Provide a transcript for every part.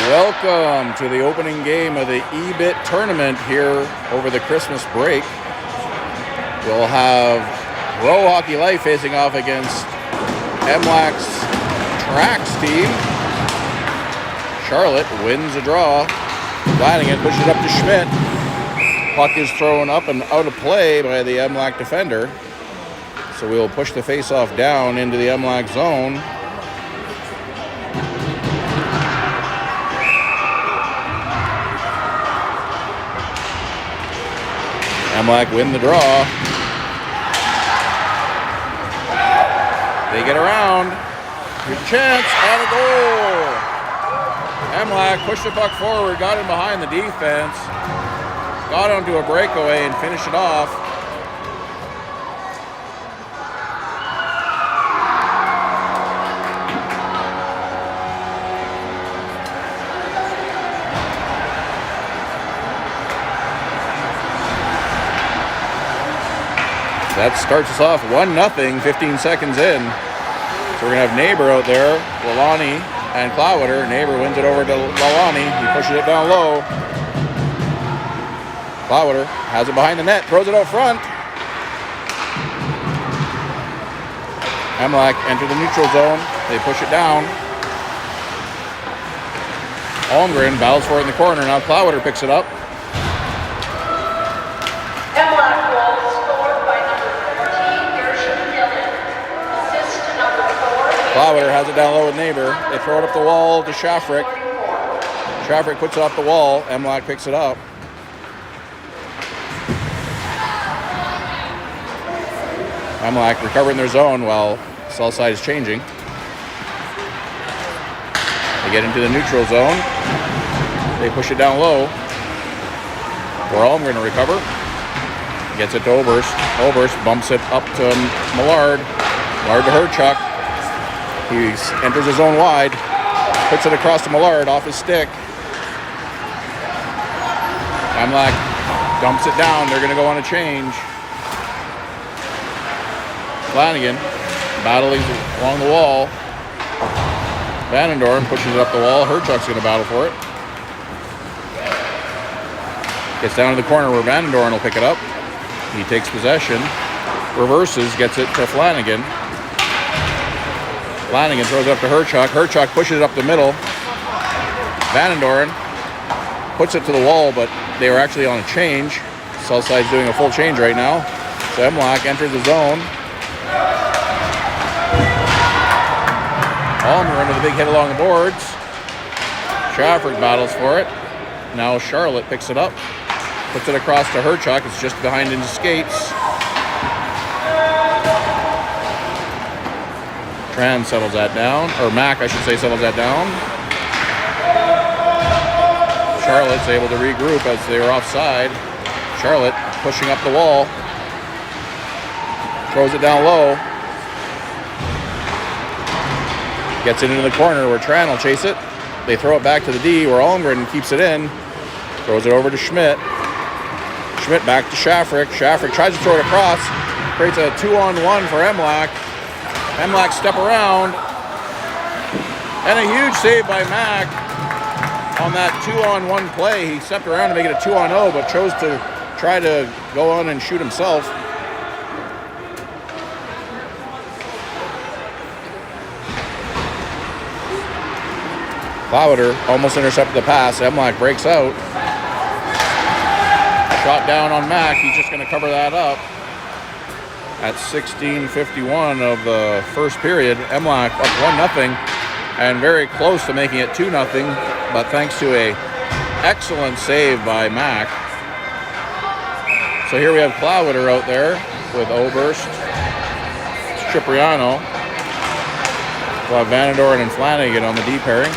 Welcome to the opening game of the EBIT tournament here over the Christmas break. We'll have Row Hockey Life facing off against MLAC's Traxx team. Charlotte wins a draw. Flanagan pushes it up to Schmidt. Puck is thrown up and out of play by the MLAC defender. So we will push the face-off down into the MLAC zone. MLAC win the draw. They get around. Good chance and a goal. MLAC pushed the puck forward, got in behind the defense, got onto a breakaway and finished it off. That starts us off 1-0, 15 seconds in. So we're going to have Neighbor out there, Lalani and Clowater. Neighbor wins it over to Lalani. He pushes it down low. Clowater has it behind the net, throws it out front. MLAC enter the neutral zone. They push it down. Holmgren battles for it in the corner. Now Clowater picks it up. Clowater has it down low with Neighbor. They throw it up the wall to Shaffrick. Shaffrick puts it off the wall. MLAC picks it up. MLAC recovering their zone while Southside is changing. They get into the neutral zone. They push it down low. We're all going to recover. Gets it to Oberst. Oberst bumps it up to Millard. Millard to Herchuk. He enters his zone wide, puts it across to Millard off his stick. MLAC dumps it down. They're going to go on a change. Flanagan battling along the wall. Vanendorn pushes it up the wall. Herchuk's going to battle for it. Gets down to the corner where Vanendorn will pick it up. He takes possession, reverses, gets it to Flanagan. Flanagan throws it up to Herchuk. Herchuk pushes it up the middle. Vanendorn puts it to the wall, but they were actually on a change. Southside's doing a full change right now. So MLAC enters the zone. Almer under the big hit along the boards. Shaffrick battles for it. Now Charlotte picks it up. Puts it across to Herchuk. It's just behind into skates. Tran settles that down, or Mac, I should say, settles that down. Charlotte's able to regroup as they were offside. Charlotte pushing up the wall. Throws it down low. Gets it into the corner where Tran will chase it. They throw it back to the D where Almgren keeps it in. Throws it over to Schmidt. Schmidt back to Shaffrick. Shaffrick tries to throw it across. Creates a 2-on-1 for MLAC. MLAC step around, and a huge save by Mac on that 2-on-1 play. He stepped around to make it a 2-on-0, but chose to try to go on and shoot himself. Clowater almost intercepted the pass. MLAC breaks out. Shot down on Mac. He's just going to cover that up. At 16:51 of the first period, MLAC up 1-0 and very close to making it 2-0, but thanks to a excellent save by Mac. So here we have Clowater out there with Oberst, Cipriano. We'll have Vanendorn and Flanagan on the D pairing.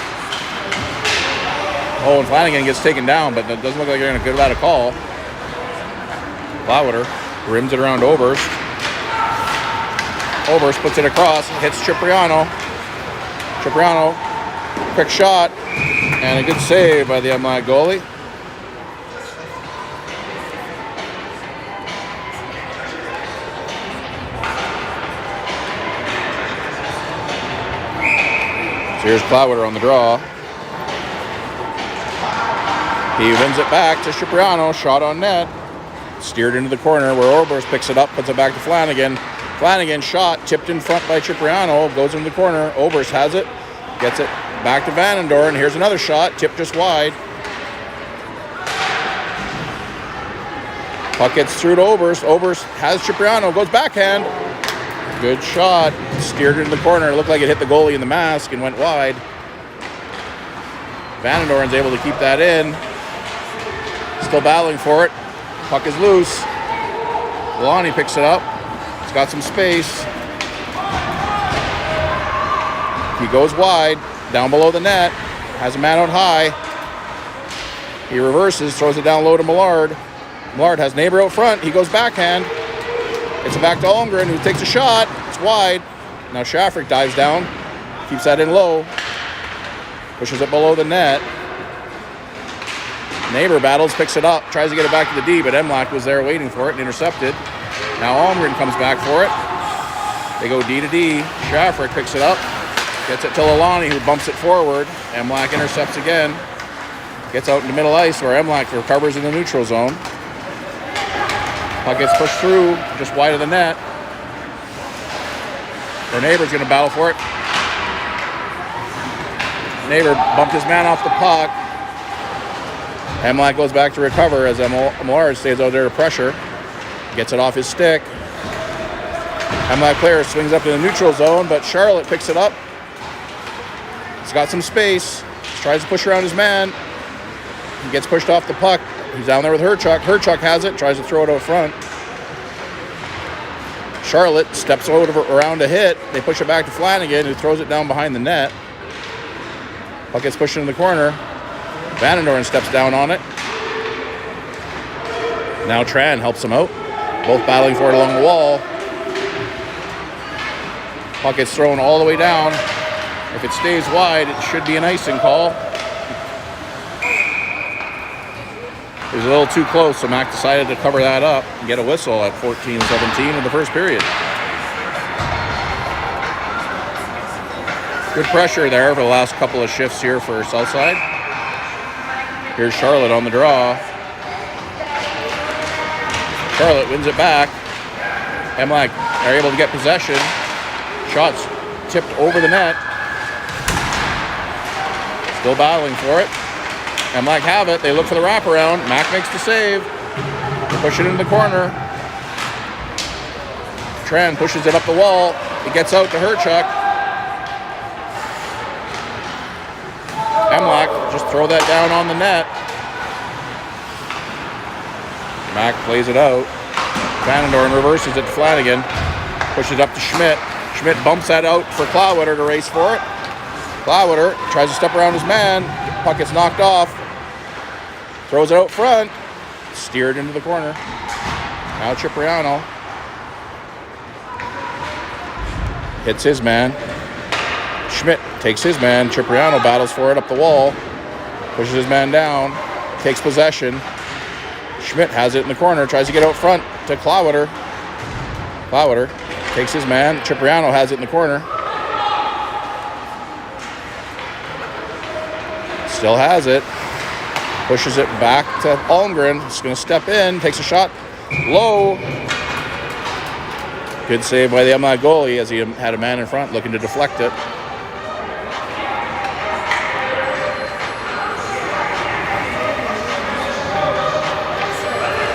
Oh, and Flanagan gets taken down, but it doesn't look like they're going to get that a call. Clowater rims it around Oberst. Oberst puts it across, hits Cipriano. Cipriano, quick shot, and a good save by the MLAC goalie. So here's Clowater on the draw. He wins it back to Cipriano. Shot on net. Steered into the corner where Oberst picks it up, puts it back to Flanagan. Flanagan shot, tipped in front by Cipriano, goes into the corner. Oberst has it, gets it back to Vanendorn. Here's another shot, tipped just wide. Puck gets through to Oberst. Oberst has Cipriano, goes backhand. Good shot, steered into the corner. It looked like it hit the goalie in the mask and went wide. Vanendorn's able to keep that in. Still battling for it. Puck is loose. Lonnie picks it up. He's got some space. He goes wide, down below the net. Has a man out high. He reverses, throws it down low to Millard. Millard has neighbor out front. He goes backhand. It's back to Holmgren, who takes a shot. It's wide. Now Shafrick dives down. Keeps that in low. Pushes it below the net. Neighbor battles, picks it up, tries to get it back to the D, but MLAC was there waiting for it and intercepted. Now Holmgren comes back for it. They go D to D. Shafrick picks it up, gets it to Lalani, who bumps it forward. MLAC intercepts again. Gets out into middle ice where MLAC recovers in the neutral zone. Puck gets pushed through, just wide of the net. Their neighbor's going to battle for it. Neighbor bumped his man off the puck. MLAC goes back to recover as Millard stays out there to pressure. Gets it off his stick. MLAC player swings up to the neutral zone, but Charlotte picks it up. He's got some space. Tries to push around his man. He gets pushed off the puck. He's down there with Herchuk. Herchuk has it. Tries to throw it out front. Charlotte steps over around a hit. They push it back to Flanagan, who throws it down behind the net. Puck gets pushed into the corner. Vanendorn steps down on it. Now Tran helps him out. Both battling for it along the wall. Puck gets thrown all the way down. If it stays wide, it should be an icing call. It was a little too close, so Mac decided to cover that up and get a whistle at 14-17 in the first period. Good pressure there for the last couple of shifts here for Southside. Here's Charlotte on the draw. Charlotte wins it back. MLAC are able to get possession. Shots tipped over the net. Still battling for it. MLAC have it. They look for the wraparound. Mac makes the save. They push it into the corner. Tran pushes it up the wall. It gets out to Herchuk. MLAC just throw that down on the net. Mac plays it out. Vanendorn reverses it to Flanagan. Pushes up to Schmidt. Schmidt bumps that out for Clawwitter to race for it. Clawwitter tries to step around his man. Puck gets knocked off. Throws it out front. Steered into the corner. Now Cipriano. Hits his man. Schmidt takes his man. Cipriano battles for it up the wall. Pushes his man down. Takes possession. Schmidt has it in the corner. Tries to get out front to Clawwitter. Clawwitter takes his man. Cipriano has it in the corner. Still has it. Pushes it back to Holmgren. He's going to step in. Takes a shot. Low. Good save by the MLAC goalie as he had a man in front looking to deflect it.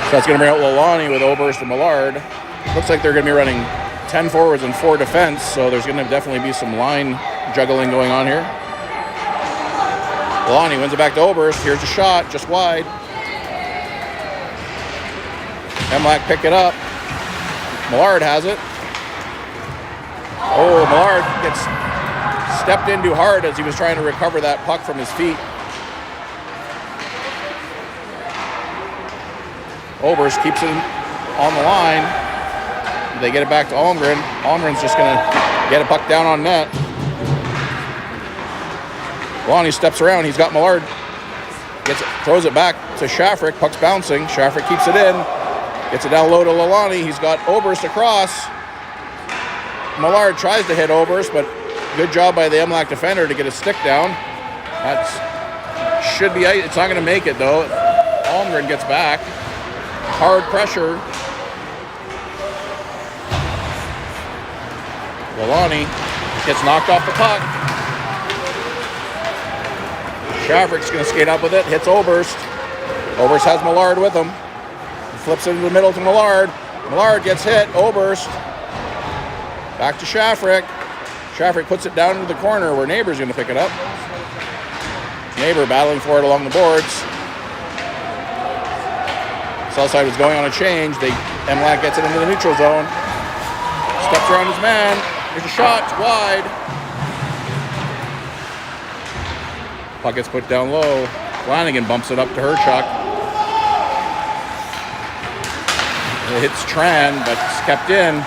So that's going to bring out Lalani with Oberst and Millard. Looks like they're going to be running 10 forwards and 4 defense, so there's going to definitely be some line juggling going on here. Lalani wins it back to Oberst. Here's a shot, just wide. MLAC pick it up. Millard has it. Oh, Millard gets stepped in too hard as he was trying to recover that puck from his feet. Oberst keeps it on the line. They get it back to Holmgren. Holmgren's just going to get a puck down on net. Lonnie steps around. He's got Millard. Throws it back to Shafrick. Puck's bouncing. Shafrick keeps it in. Gets it down low to Lalani. He's got Oberst across. Millard tries to hit Oberst, but good job by the MLAC defender to get his stick down. That's should be, it's not going to make it though. Holmgren gets back. Hard pressure. Lalani gets knocked off the puck. Schaffrick's going to skate up with it, hits Oberst. Oberst has Millard with him. He flips it into the middle to Millard. Millard gets hit, Oberst. Back to Schaffrick. Schaffrick puts it down into the corner where Neighbor's going to pick it up. Neighbor battling for it along the boards. Southside was going on a change. MLAC gets it into the neutral zone. Steps around his man. There's a shot, it's wide. Puck gets put down low. Flanagan bumps it up to Herchuk. It hits Tran, but it's kept in.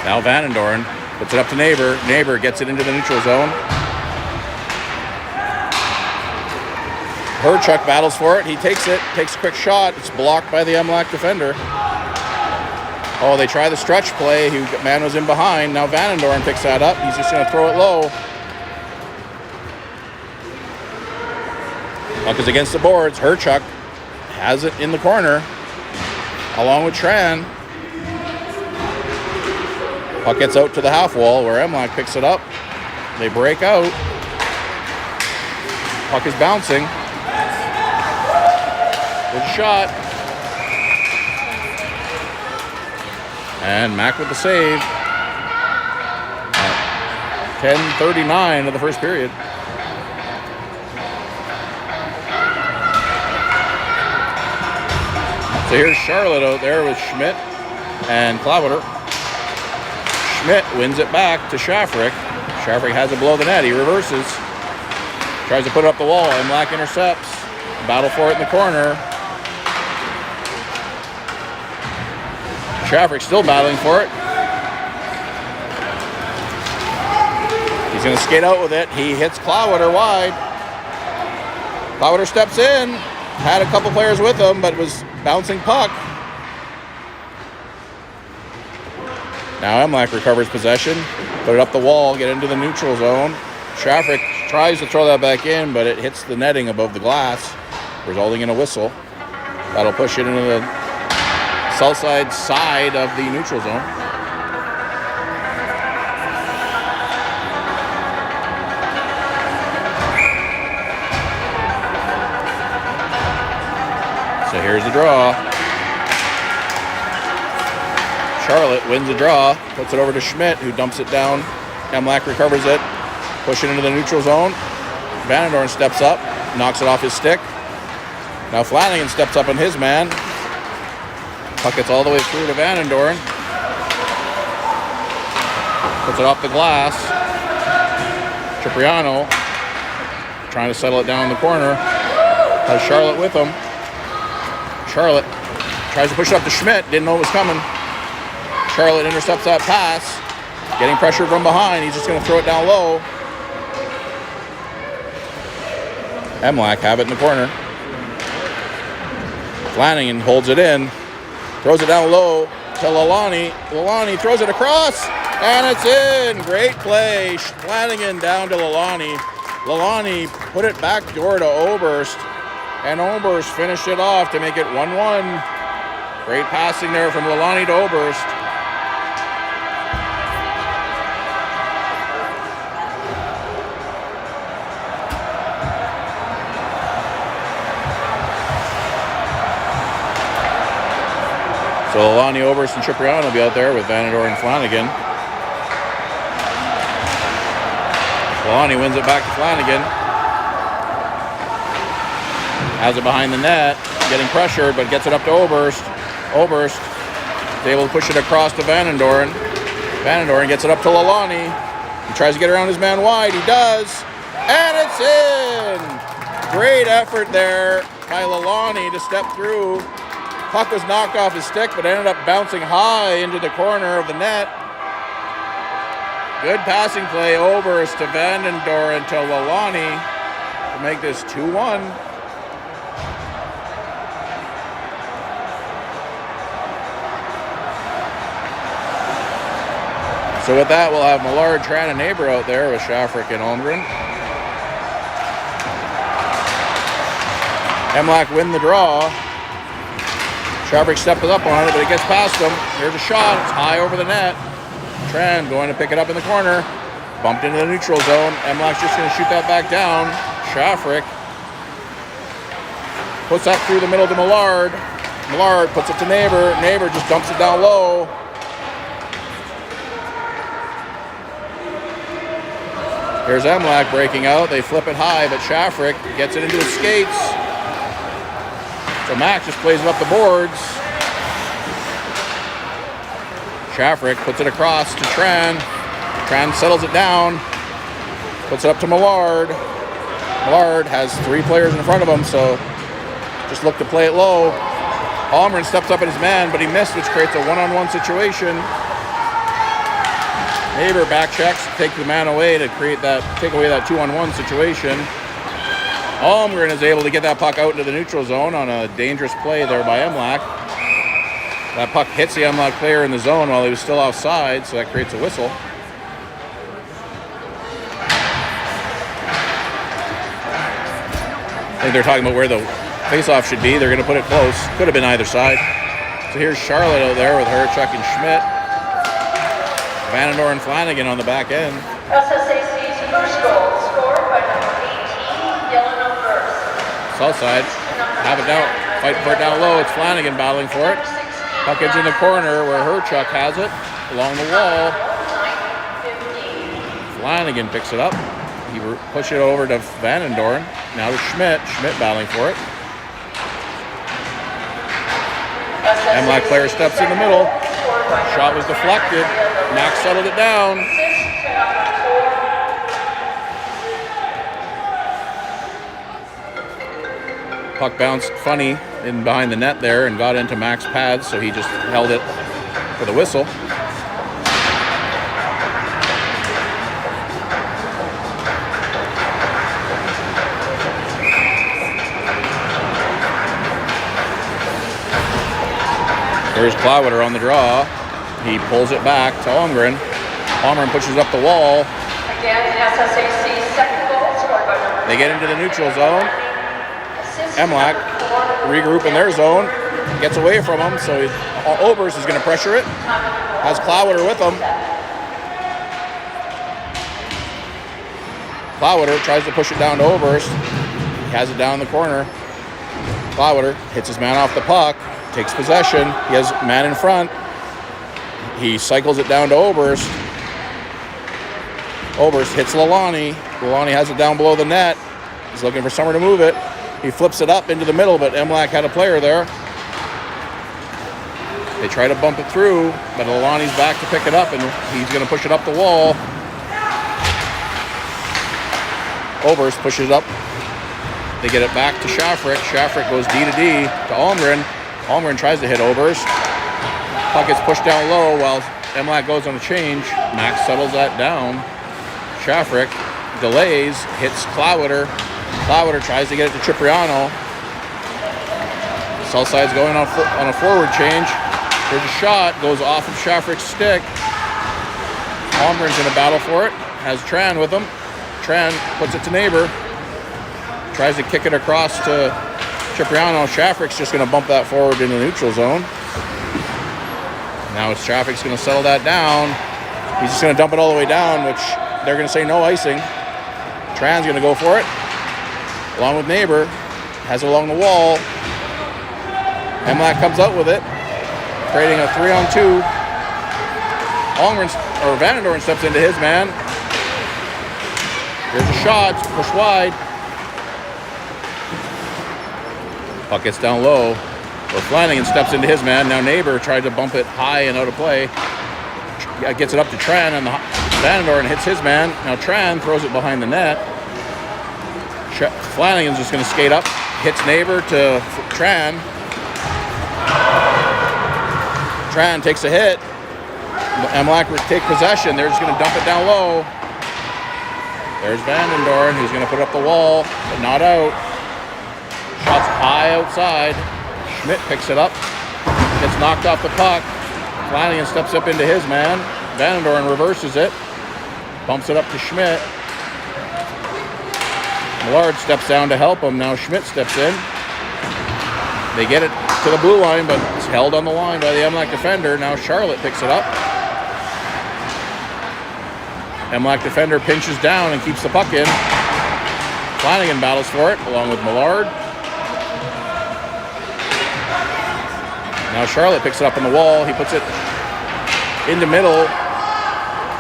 Now Vandendoren puts it up to Neighbor. Neighbor gets it into the neutral zone. Herchuk battles for it. He takes it, takes a quick shot. It's blocked by the MLAC defender. Oh, they try the stretch play. Man was in behind. Now Vandendoren picks that up. He's just going to throw it low. Puck is against the boards. Herchuk has it in the corner, along with Tran. Puck gets out to the half wall where MLAC picks it up. They break out. Puck is bouncing. Good shot. And Mack with the save. 10:39 of the first period. So here's Charlotte out there with Schmidt and Klavitter. Schmidt wins it back to Schaffrick. Schaffrick has it below the net. He reverses. Tries to put it up the wall. MLAC intercepts. Battle for it in the corner. Schaffrick still battling for it. He's going to skate out with it. He hits Klavitter wide. Klavitter steps in. Had a couple players with him, but was bouncing puck. Now MLAC recovers possession. Put it up the wall, get into the neutral zone. Schaffrick tries to throw that back in, but it hits the netting above the glass, resulting in a whistle. That'll push it into the south side of the neutral zone. So here's the draw. Charlotte wins the draw, puts it over to Schmidt, who dumps it down. MLAC recovers it, push it into the neutral zone. Vandendoren steps up, knocks it off his stick. Now Flanagan steps up on his man. Puck gets all the way through to Vandendoren. Puts it off the glass. Cipriano trying to settle it down in the corner. Has Charlotte with him. Charlotte tries to push it up to Schmidt. Didn't know it was coming. Charlotte intercepts that pass. Getting pressure from behind. He's just going to throw it down low. MLAC have it in the corner. Flanagan holds it in. Throws it down low to Lalani. Lalani throws it across, and it's in. Great play. Flanagan down to Lalani. Lalani put it back door to Oberst, and Oberst finished it off to make it 1-1. Great passing there from Lalani to Oberst. So Lalani, Oberst, and Cipriano will be out there with Vandendoren and Flanagan. Lalani wins it back to Flanagan. Has it behind the net, getting pressured, but gets it up to Oberst. Oberst is able to push it across to Vandendoren. Vandendoren gets it up to Lalani. He tries to get around his man wide. He does. And it's in! Great effort there by Lalani to step through. Puck was knocked off his stick, but ended up bouncing high into the corner of the net. Good passing play, Oberst to Vandendoren to Lalani to make this 2-1. So with that, we'll have Millard, Tran, and Neighbor out there with Schaffrick and Holmgren. MLAC win the draw. Shafrick steps up on it, but it gets past him. Here's a shot. It's high over the net. Tran going to pick it up in the corner. Bumped into the neutral zone. MLAC's just going to shoot that back down. Shafrick puts that through the middle to Millard. Millard puts it to Neighbor. Neighbor just dumps it down low. Here's MLAC breaking out. They flip it high, but Shafrick gets it into his skates. So Mac just plays it up the boards. Shafrick puts it across to Tran. Tran settles it down. Puts it up to Millard. Millard has 3 players in front of him, so just look to play it low. Holmgren steps up at his man, but he missed, which creates a one-on-one situation. Neighbor back checks, take the man away to take away that 2-on-1 situation. Holmgren is able to get that puck out into the neutral zone on a dangerous play there by MLAC. That puck hits the MLAC player in the zone while he was still outside, so that creates a whistle. I think they're talking about where the face-off should be. They're going to put it close. Could have been either side. So here's Charlotte out there with Hurchuk and Schmidt. Vanendor and Flanagan on the back end. SSAC's first goal scored by number 18, Yellow first. Southside, have it down, fight for it down low. It's Flanagan battling for it. Puck is in the corner where Hurchuk has it, along the wall. Flanagan picks it up. He pushes it over to Vanendorn. Now to Schmidt. Schmidt battling for it. MLAC player steps in the middle. Shot was deflected. Max settled it down. Puck bounced funny in behind the net there and got into Mac's pads, so he just held it for the whistle. Here's Cloudwater on the draw. He pulls it back to Holmgren. Holmgren pushes up the wall. Again, SSAC's second goal scored by number. They get into the neutral zone. MLAC regroup in their zone. Gets away from him, so Oberst is going to pressure it. Has Cloudwater with him. Cloudwater tries to push it down to Oberst. He has it down in the corner. Cloudwater hits his man off the puck. Takes possession. He has a man in front. He cycles it down to Oberst. Oberst hits Lalani. Lalani has it down below the net. He's looking for somewhere to move it. He flips it up into the middle, but MLAC had a player there. They try to bump it through, but Lalani's back to pick it up, and he's going to push it up the wall. Oberst pushes it up. They get it back to Shafrick. Shafrick goes D to D to Holmgren. Holmgren tries to hit Oberst. Puck gets pushed down low while MLAC goes on a change. Max settles that down. Shafrick delays, hits Cloudwater. Cloudwater tries to get it to Cipriano. Southside's going on a forward change. There's a shot, goes off of Shafrick's stick. Holmgren's in a battle for it. Has Tran with him. Tran puts it to Neighbor. Tries to kick it across to Cipriano. Shafrick's just going to bump that forward into the neutral zone. Now it's Shafrick's going to settle that down. He's just going to dump it all the way down, which they're going to say no icing. Tran's going to go for it, along with Neighbor. Has it along the wall. MLAC comes out with it, creating a 3-on-2. Vanendorn steps into his man. Here's a shot, pushed wide. Puck gets down low, where Flanagan steps into his man. Now Neighbor tried to bump it high and out of play. Gets it up to Tran, and Vanendorn hits his man. Now Tran throws it behind the net. Flanagan's just going to skate up, hits Neighbor to Tran. Tran takes a hit. MLAC take possession. They're just going to dump it down low. There's Vanendorn, who's going to put up the wall, but not out. Shots high outside. Schmidt picks it up. Gets knocked off the puck. Flanagan steps up into his man. Vanendorn reverses it. Bumps it up to Schmidt. Millard steps down to help him. Now Schmidt steps in. They get it to the blue line, but it's held on the line by the MLAC defender. Now Charlotte picks it up. MLAC defender pinches down and keeps the puck in. Flanagan battles for it, along with Millard. Now Charlotte picks it up on the wall. He puts it into middle,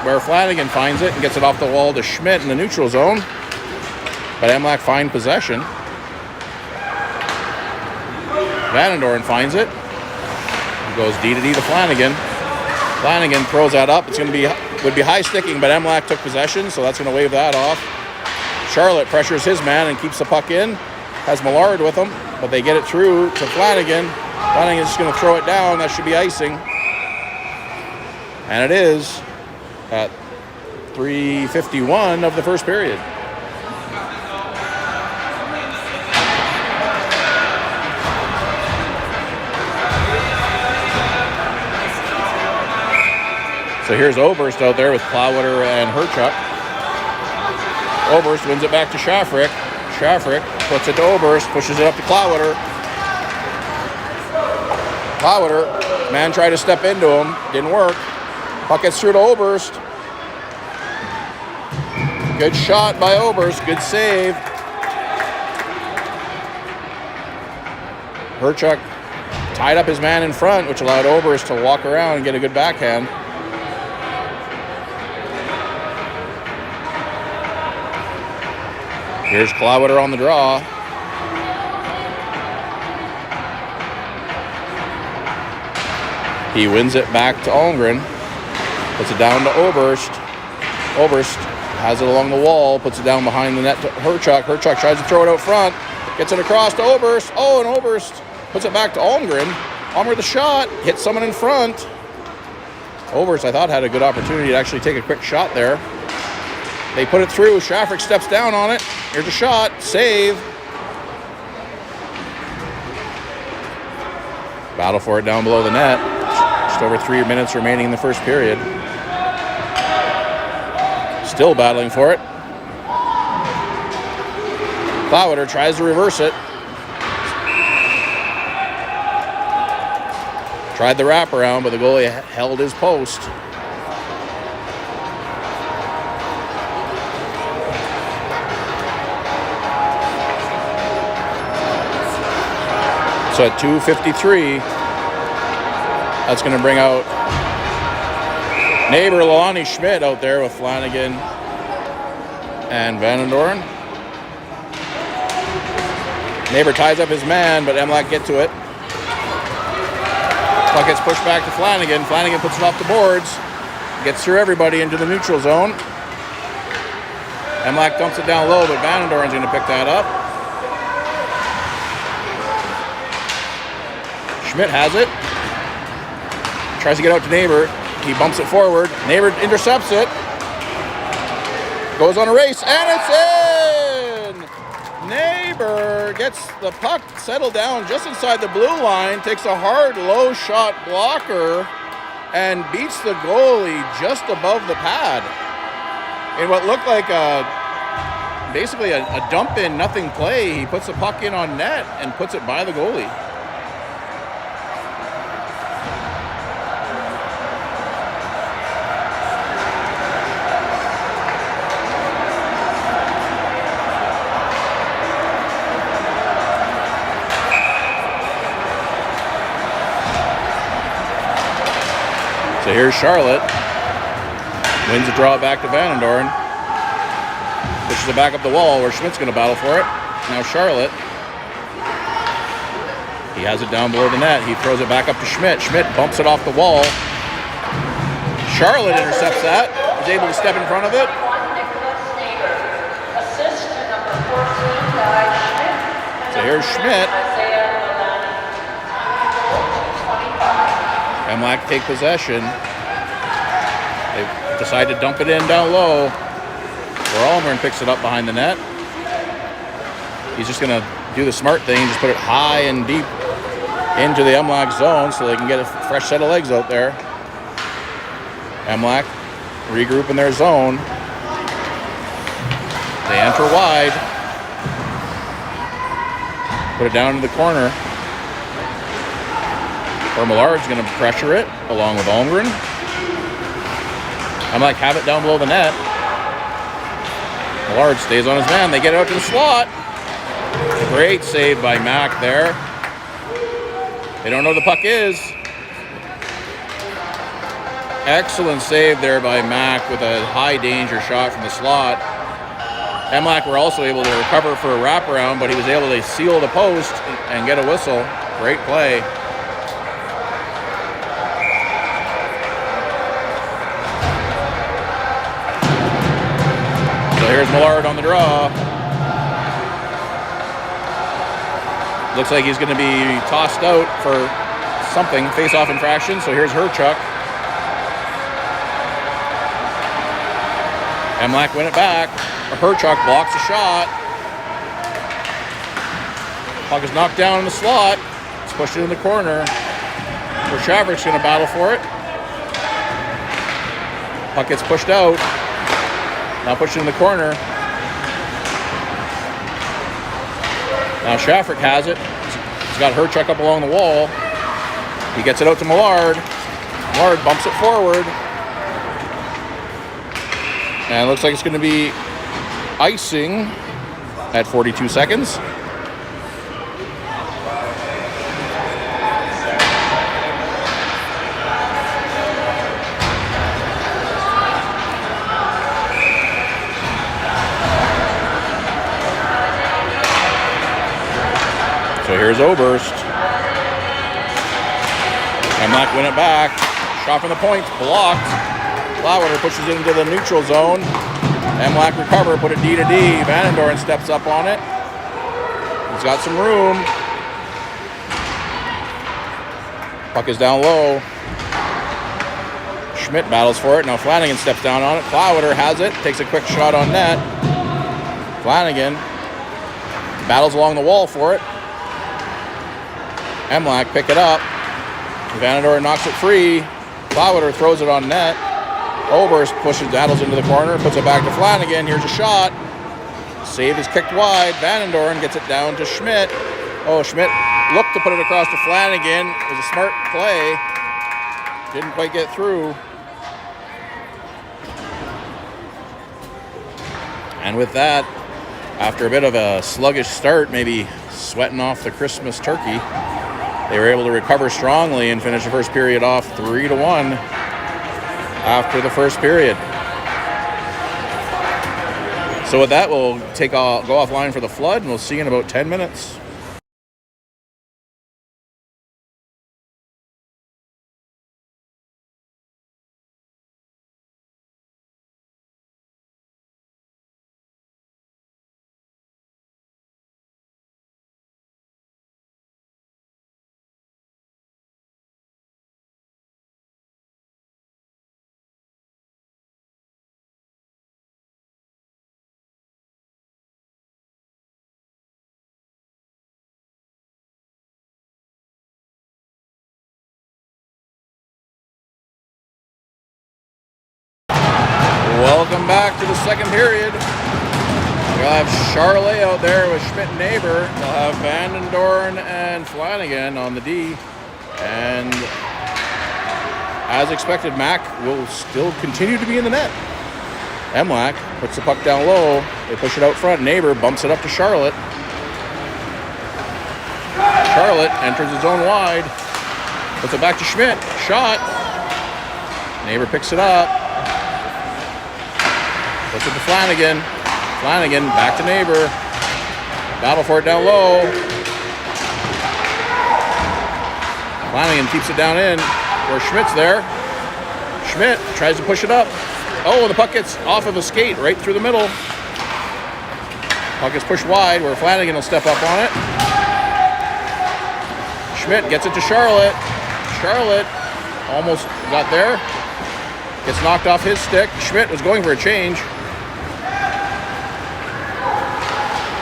where Flanagan finds it and gets it off the wall to Schmidt in the neutral zone. But MLAC find possession. Vandendoren finds it. He goes D to D to Flanagan. Flanagan throws that up. It's going to be would be high sticking, but MLAC took possession, so that's going to wave that off. Charlotte pressures his man and keeps the puck in. Has Millard with him, but they get it through to Flanagan. Flanagan's just going to throw it down. That should be icing. And it is at 3:51 of the first period. So here's Oberst out there with Plowwater and Herchuk. Oberst wins it back to Shafrick. Shafrick puts it to Oberst, pushes it up to Plowwater. Plowwater, man tried to step into him, didn't work. Puck gets through to Oberst. Good shot by Oberst, good save. Herchuk tied up his man in front, which allowed Oberst to walk around and get a good backhand. Here's Plowwater on the draw. He wins it back to Almgren. Puts it down to Oberst. Oberst has it along the wall. Puts it down behind the net to Herchuk. Herchuk tries to throw it out front. Gets it across to Oberst. Oh, and Oberst puts it back to Almgren. Almgren the shot. Hits someone in front. Oberst, I thought, had a good opportunity to actually take a quick shot there. They put it through. Shafrick steps down on it. Here's a shot. Save. Battle for it down below the net. Just over 3 minutes remaining in the first period. Still battling for it. Plowwater tries to reverse it. Tried the wraparound, but the goalie held his post. So at 2:53, that's going to bring out neighbor Lelani Schmidt out there with Flanagan and Vandendoren. Neighbor ties up his man, but MLAC get to it. Puck gets pushed back to Flanagan. Flanagan puts it off the boards. Gets through everybody into the neutral zone. MLAC dumps it down low, but Vandendoren's going to pick that up. Schmidt has it. Tries to get out to Neighbor. He bumps it forward. Neighbor intercepts it. Goes on a race, and it's in! Neighbor gets the puck settled down just inside the blue line, takes a hard low shot blocker, and beats the goalie just above the pad. In what looked like basically a dump-in, nothing play, he puts the puck in on net and puts it by the goalie. So here's Charlotte. Wins the draw back to Vandendoren. Pushes it back up the wall where Schmidt's going to battle for it. Now Charlotte. He has it down below the net. He throws it back up to Schmidt. Schmidt bumps it off the wall. Charlotte intercepts that. Is able to step in front of it. So here's Schmidt. MLAC take possession. They decide to dump it in down low, where Almgren picks it up behind the net. He's just going to do the smart thing, just put it high and deep into the MLAC zone so they can get a fresh set of legs out there. MLAC regroup in their zone. They enter wide. Put it down to the corner. Or Millard's going to pressure it along with Holmgren. MLAC have it down below the net. Millard stays on his man. They get it out to the slot. Great save by Mac there. They don't know where the puck is. Excellent save there by Mac with a high danger shot from the slot. MLAC were also able to recover for a wraparound, but he was able to seal the post and get a whistle. Great play. So here's Millard on the draw. Looks like he's going to be tossed out for something, face-off infraction. So here's Herchuk. MLAC win it back. Herchuk blocks the shot. Puck is knocked down in the slot. It's pushed in the corner. Where Shavrick's going to battle for it. Puck gets pushed out. Now pushed in the corner. Now Shavrick has it. He's got Herchuk up along the wall. He gets it out to Millard. Millard bumps it forward. And it looks like it's going to be icing at 42 seconds. So here's Oberst. MLAC win it back. Shot from the point, blocked. Flauer pushes it into the neutral zone. MLAC recover, put it D to D. Vandendoren steps up on it. He's got some room. Puck is down low. Schmidt battles for it. Now Flanagan steps down on it. Flauer has it. Takes a quick shot on net. Flanagan battles along the wall for it. MLAC pick it up. Vandendoren knocks it free. Flauer throws it on net. Oberst pushes, battles into the corner, puts it back to Flanagan. Here's a shot. Save is kicked wide. Vandendoren gets it down to Schmidt. Oh, Schmidt looked to put it across to Flanagan. It was a smart play. Didn't quite get through. And with that, after a bit of a sluggish start, maybe sweating off the Christmas turkey, they were able to recover strongly and finish the first period off 3-1 after the first period. So with that, we'll go offline for the flood, and we'll see you in about 10 minutes. Welcome back to the second period. We'll have Charlet out there with Schmidt and Neighbor. They'll have Vandendoren and Flanagan on the D. And as expected, Mac will still continue to be in the net. MLAC puts the puck down low. They push it out front. Neighbor bumps it up to Charlotte. Charlotte enters his own wide. Puts it back to Schmidt. Shot. Neighbor picks it up. Puts it to Flanagan. Flanagan back to Neighbor. Battle for it down low. Flanagan keeps it down in where Schmidt's there. Schmidt tries to push it up. Oh, the puck gets off of a skate right through the middle. Puck gets pushed wide where Flanagan will step up on it. Schmidt gets it to Charlotte. Charlotte almost got there. Gets knocked off his stick. Schmidt was going for a change.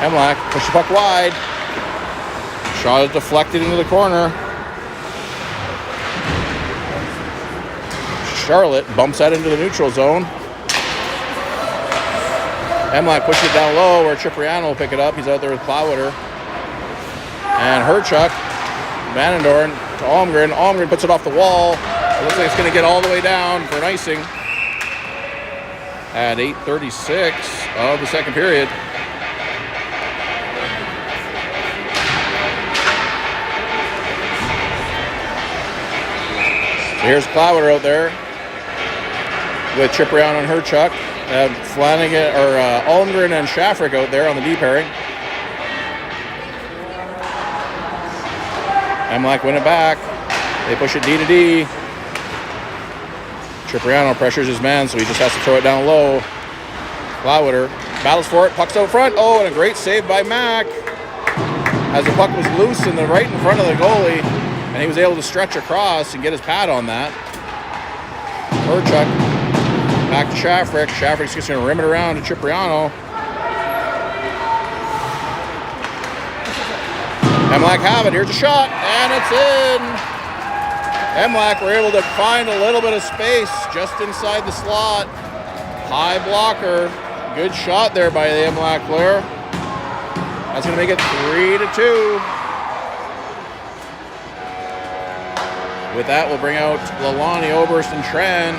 MLAC push the puck wide. Shot is deflected into the corner. Charlotte bumps that into the neutral zone. MLAC pushes it down low where Cipriano will pick it up. He's out there with Plowwater. And Herchuk Vanendorn to Almgren. Almgren puts it off the wall. It looks like it's going to get all the way down for an icing at 8:36 of the second period. So here's Clower out there with Cipriano and Herchuk. Flanagan or Almgren and Shafrick out there on the D pairing. MLAC win it back. They push it D to D. Cipriano pressures his man, so he just has to throw it down low. Clower battles for it, puck's out front. Oh, and a great save by Mac. As the puck was loose right in front of the goalie, and he was able to stretch across and get his pad on that. Herchuk back to Shafrick. Shafrick's just going to rim it around to Cipriano. MLAC have it. Here's a shot, and it's in. MLAC were able to find a little bit of space just inside the slot. High blocker. Good shot there by the MLAC player. That's going to make it 3-2. With that, we'll bring out Lalani, Oberst, and Tran.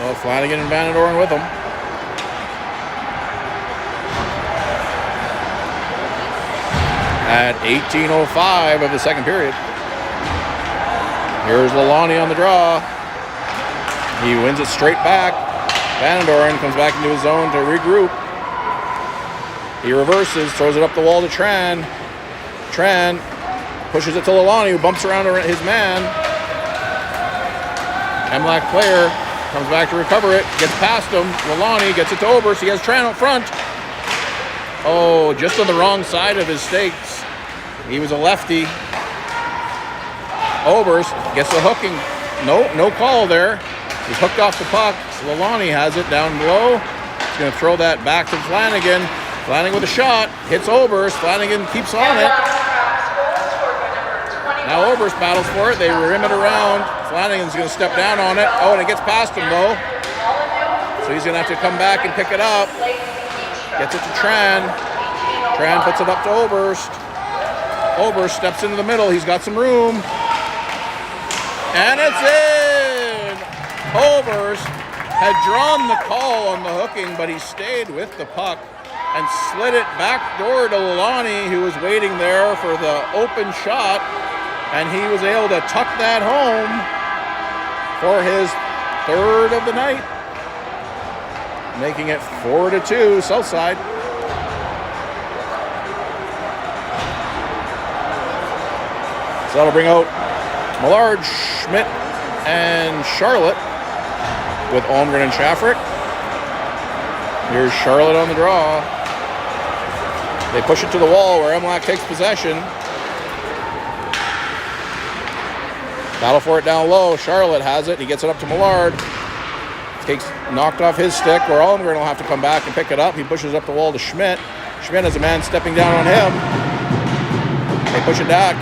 Well, Flanagan and Vanendorn with them. At 18:05 of the second period. Here's Lalani on the draw. He wins it straight back. Vanendorn comes back into his zone to regroup. He reverses, throws it up the wall to Tran. Tran pushes it to Lalani, who bumps around his man. MLAC player comes back to recover it, gets past him. Lalani gets it to Oberst. He has Tran up front. Oh, just on the wrong side of his stakes. He was a lefty. Oberst gets the hooking. No call there. He's hooked off the puck. Lalani has it down below. He's going to throw that back to Flanagan. Flanagan with a shot. Hits Oberst. Flanagan keeps on it. Now Oberst battles for it. They rim it around. Flanagan's going to step down on it. Oh, and it gets past him, though. So he's going to have to come back and pick it up. Gets it to Tran. Tran puts it up to Oberst. Oberst steps into the middle. He's got some room. And it's in! Oberst had drawn the call on the hooking, but he stayed with the puck and slid it back door to Lalani, who was waiting there for the open shot, and he was able to tuck that home for his third of the night, making it 4-2 Southside. So that'll bring out Millard, Schmidt, and Charlotte with Almgren and Shafrick. Here's Charlotte on the draw. They push it to the wall where MLAC takes possession. Battle for it down low. Charlotte has it. He gets it up to Millard. Takes knocked off his stick, where Almgren will have to come back and pick it up. He pushes up the wall to Schmidt. Schmidt has a man stepping down on him. They push it back.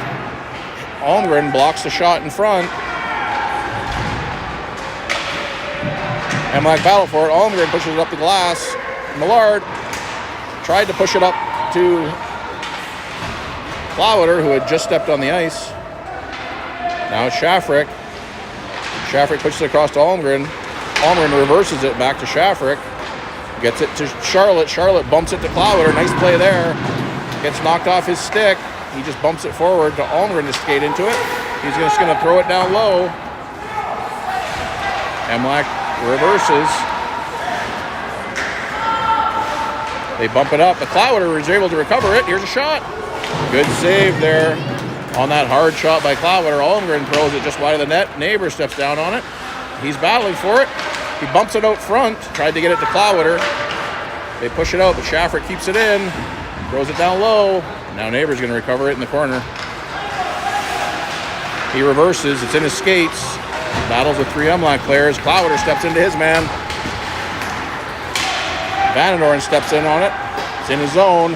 Almgren blocks the shot in front. MLAC battle for it. Almgren pushes it up the glass. Millard tried to push it up to Clower, who had just stepped on the ice. Now it's Shafrick. Shafrick pushes it across to Almgren. Almgren reverses it back to Shafrick. Gets it to Charlotte. Charlotte bumps it to Clower. Nice play there. Gets knocked off his stick. He just bumps it forward to Almgren to skate into it. He's just going to throw it down low. MLAC reverses. They bump it up. The Clower is able to recover it. Here's a shot. Good save there on that hard shot by Clower. Almgren throws it just wide of the net. Neighbor steps down on it. He's battling for it. He bumps it out front. Tried to get it to Clower. They push it out, but Shafrick keeps it in. Throws it down low. Now Neighbor's going to recover it in the corner. He reverses. It's in his skates. Battles with three MLAC players. Clower steps into his man. Vanendorn steps in on it. It's in his zone.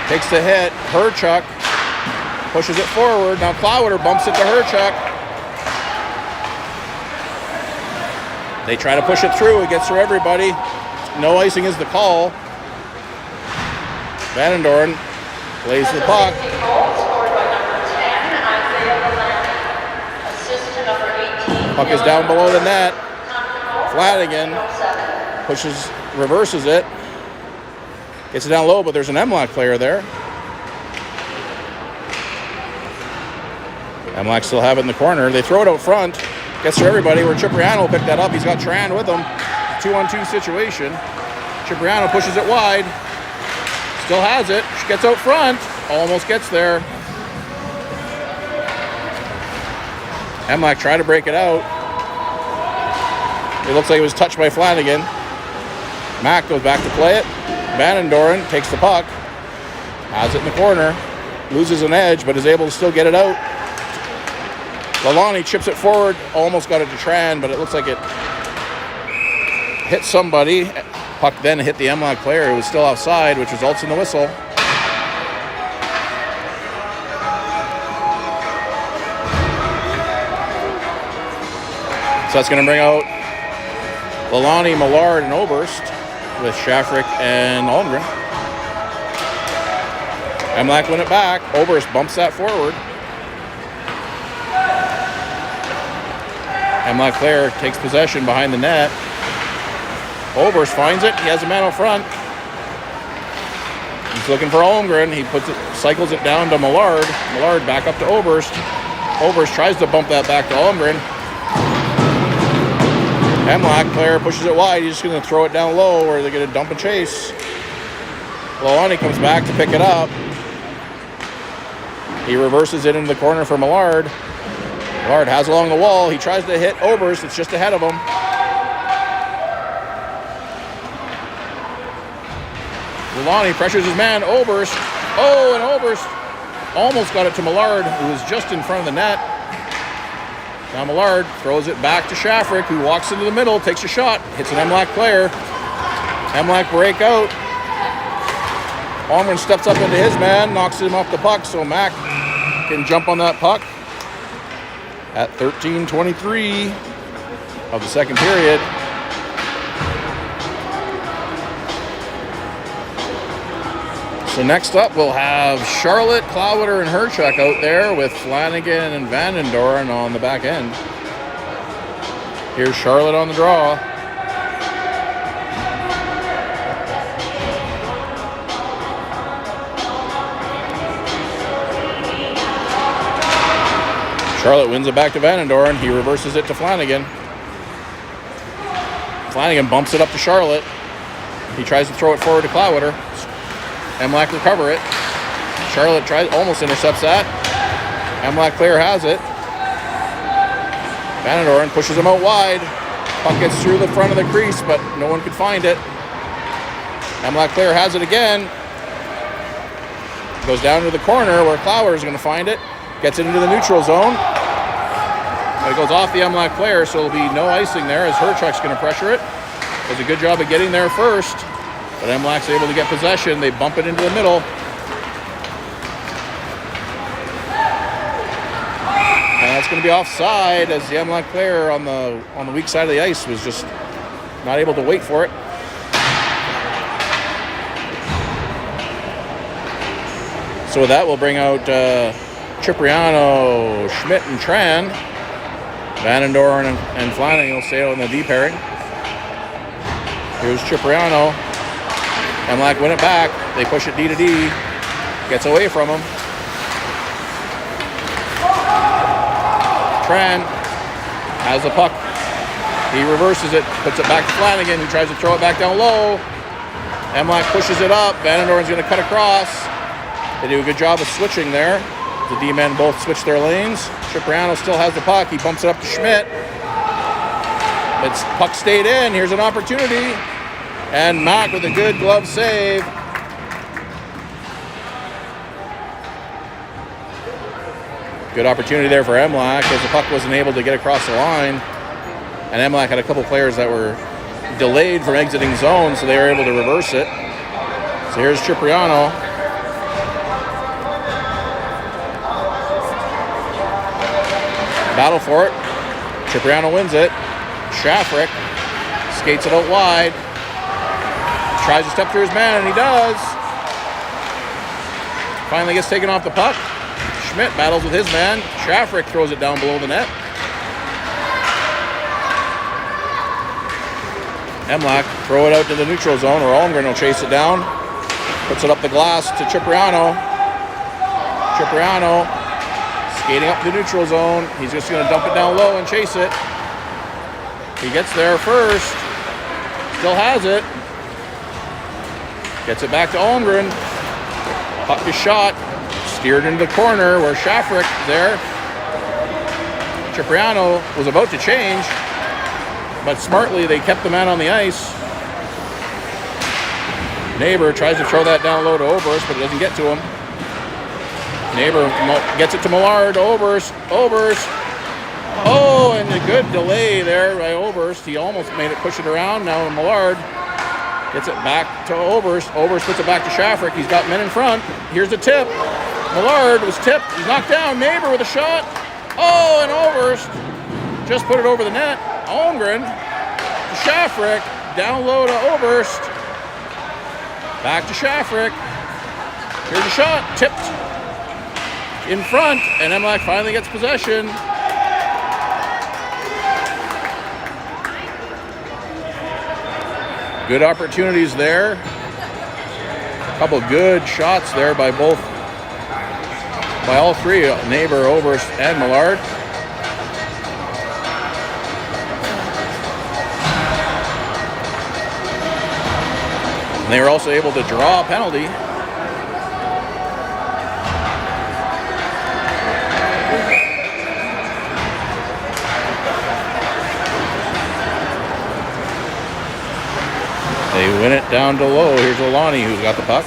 Takes the hit. Herchuk pushes it forward. Now Clower bumps it to Herchuk. They try to push it through. It gets through everybody. No icing is the call. Vanendorn plays the puck. Puck is down below the net. Flanagan reverses it. Gets it down low, but there's an MLAC player there. MLAC still have it in the corner. They throw it out front. Gets to everybody where Cipriano picked that up. He's got Tran with him. 2-on-2 situation. Cipriano pushes it wide. Still has it. Gets out front. Almost gets there. MLAC tried to break it out. It looks like it was touched by Flanagan. Mac goes back to play it. Van Doren takes the puck. Has it in the corner. Loses an edge, but is able to still get it out. Lalani chips it forward. Almost got it to Tran, but it looks like it hit somebody. Puck then hit the MLAC player who was still outside, which results in the whistle. So that's going to bring out Lalani, Millard, and Oberst with Shafrick and Almgren. MLAC win it back. Oberst bumps that forward. MLAC player takes possession behind the net. Oberst finds it. He has a man out front. He's looking for Almgren. He cycles it down to Millard. Millard back up to Oberst. Oberst tries to bump that back to Almgren. MLAC player pushes it wide. He's just going to throw it down low, or they're going to dump and chase. Lalani comes back to pick it up. He reverses it into the corner for Millard. Millard has along the wall. He tries to hit Oberst. It's just ahead of him. Lalani pressures his man, Oberst. Oh, and Oberst almost got it to Millard, who was just in front of the net. Now Millard throws it back to Shafrick, who walks into the middle, takes a shot, hits an MLAC player. MLAC break out. Almgren steps up into his man, knocks him off the puck, so Mac can jump on that puck at 13:23 of the second period. So next up, we'll have Charlotte, Cloudwater, and Herchuk out there with Flanagan and Van Doren on the back end. Here's Charlotte on the draw. Charlotte wins it back to Van Doren. He reverses it to Flanagan. Flanagan bumps it up to Charlotte. He tries to throw it forward to Cloudwater. MLAC recover it. Charlotte almost intercepts that. MLAC player has it. Van Doren pushes him out wide. Puck gets through the front of the crease, but no one could find it. MLAC player has it again. Goes down to the corner where Cloudwater is going to find it. Gets it into the neutral zone. But it goes off the MLAC player, so there'll be no icing there as Herchuk's going to pressure it. Does a good job of getting there first. But MLAC's able to get possession. They bump it into the middle. And that's going to be offside as the MLAC player on the weak side of the ice was just not able to wait for it. So with that, we'll bring out Cipriano, Schmidt, and Tran. Van Doren and Flanagan will stay out in the D pairing. Here's Cipriano. MLAC win it back. They push it D to D. Gets away from him. Tran has the puck. He reverses it, puts it back to Flanagan, who tries to throw it back down low. MLAC pushes it up. Van Doren's going to cut across. They do a good job of switching there. The D-men both switch their lanes. Cipriano still has the puck. He bumps it up to Schmidt. It's puck stayed in. Here's an opportunity. And Mac with a good glove save. Good opportunity there for MLAC as the puck wasn't able to get across the line. And MLAC had a couple players that were delayed from exiting zone, so they were able to reverse it. So here's Cipriano. Battle for it. Cipriano wins it. Shafrick skates it out wide. Tries to step through his man, and he does. Finally gets taken off the puck. Schmidt battles with his man. Shafrick throws it down below the net. MLAC throw it out to the neutral zone where Almgren will chase it down. Puts it up the glass to Cipriano. Cipriano skating up the neutral zone. He's just going to dump it down low and chase it. He gets there first. Still has it. Gets it back to Almgren. Puck is shot. Steered into the corner where Shafrick is there. Cipriano was about to change, but smartly they kept the man on the ice. Neighbor tries to throw that down low to Oberst, but it doesn't get to him. Neighbor gets it to Millard. Oberst. Oh, and a good delay there by Oberst. He almost made it push it around. Now Millard gets it back to Oberst. Oberst puts it back to Shafrick. He's got men in front. Here's the tip. Millard was tipped. He's knocked down. Neighbor with a shot. Oh, and Oberst just put it over the net. Almgren to Shafrick. Down low to Oberst. Back to Shafrick. Here's a shot. Tipped in front. And MLAC finally gets possession. Good opportunities there. A couple good shots there by all three, Neighbor, Oberst, and Millard. And they were also able to draw a penalty. They win it down to low. Here's Olani who's got the puck.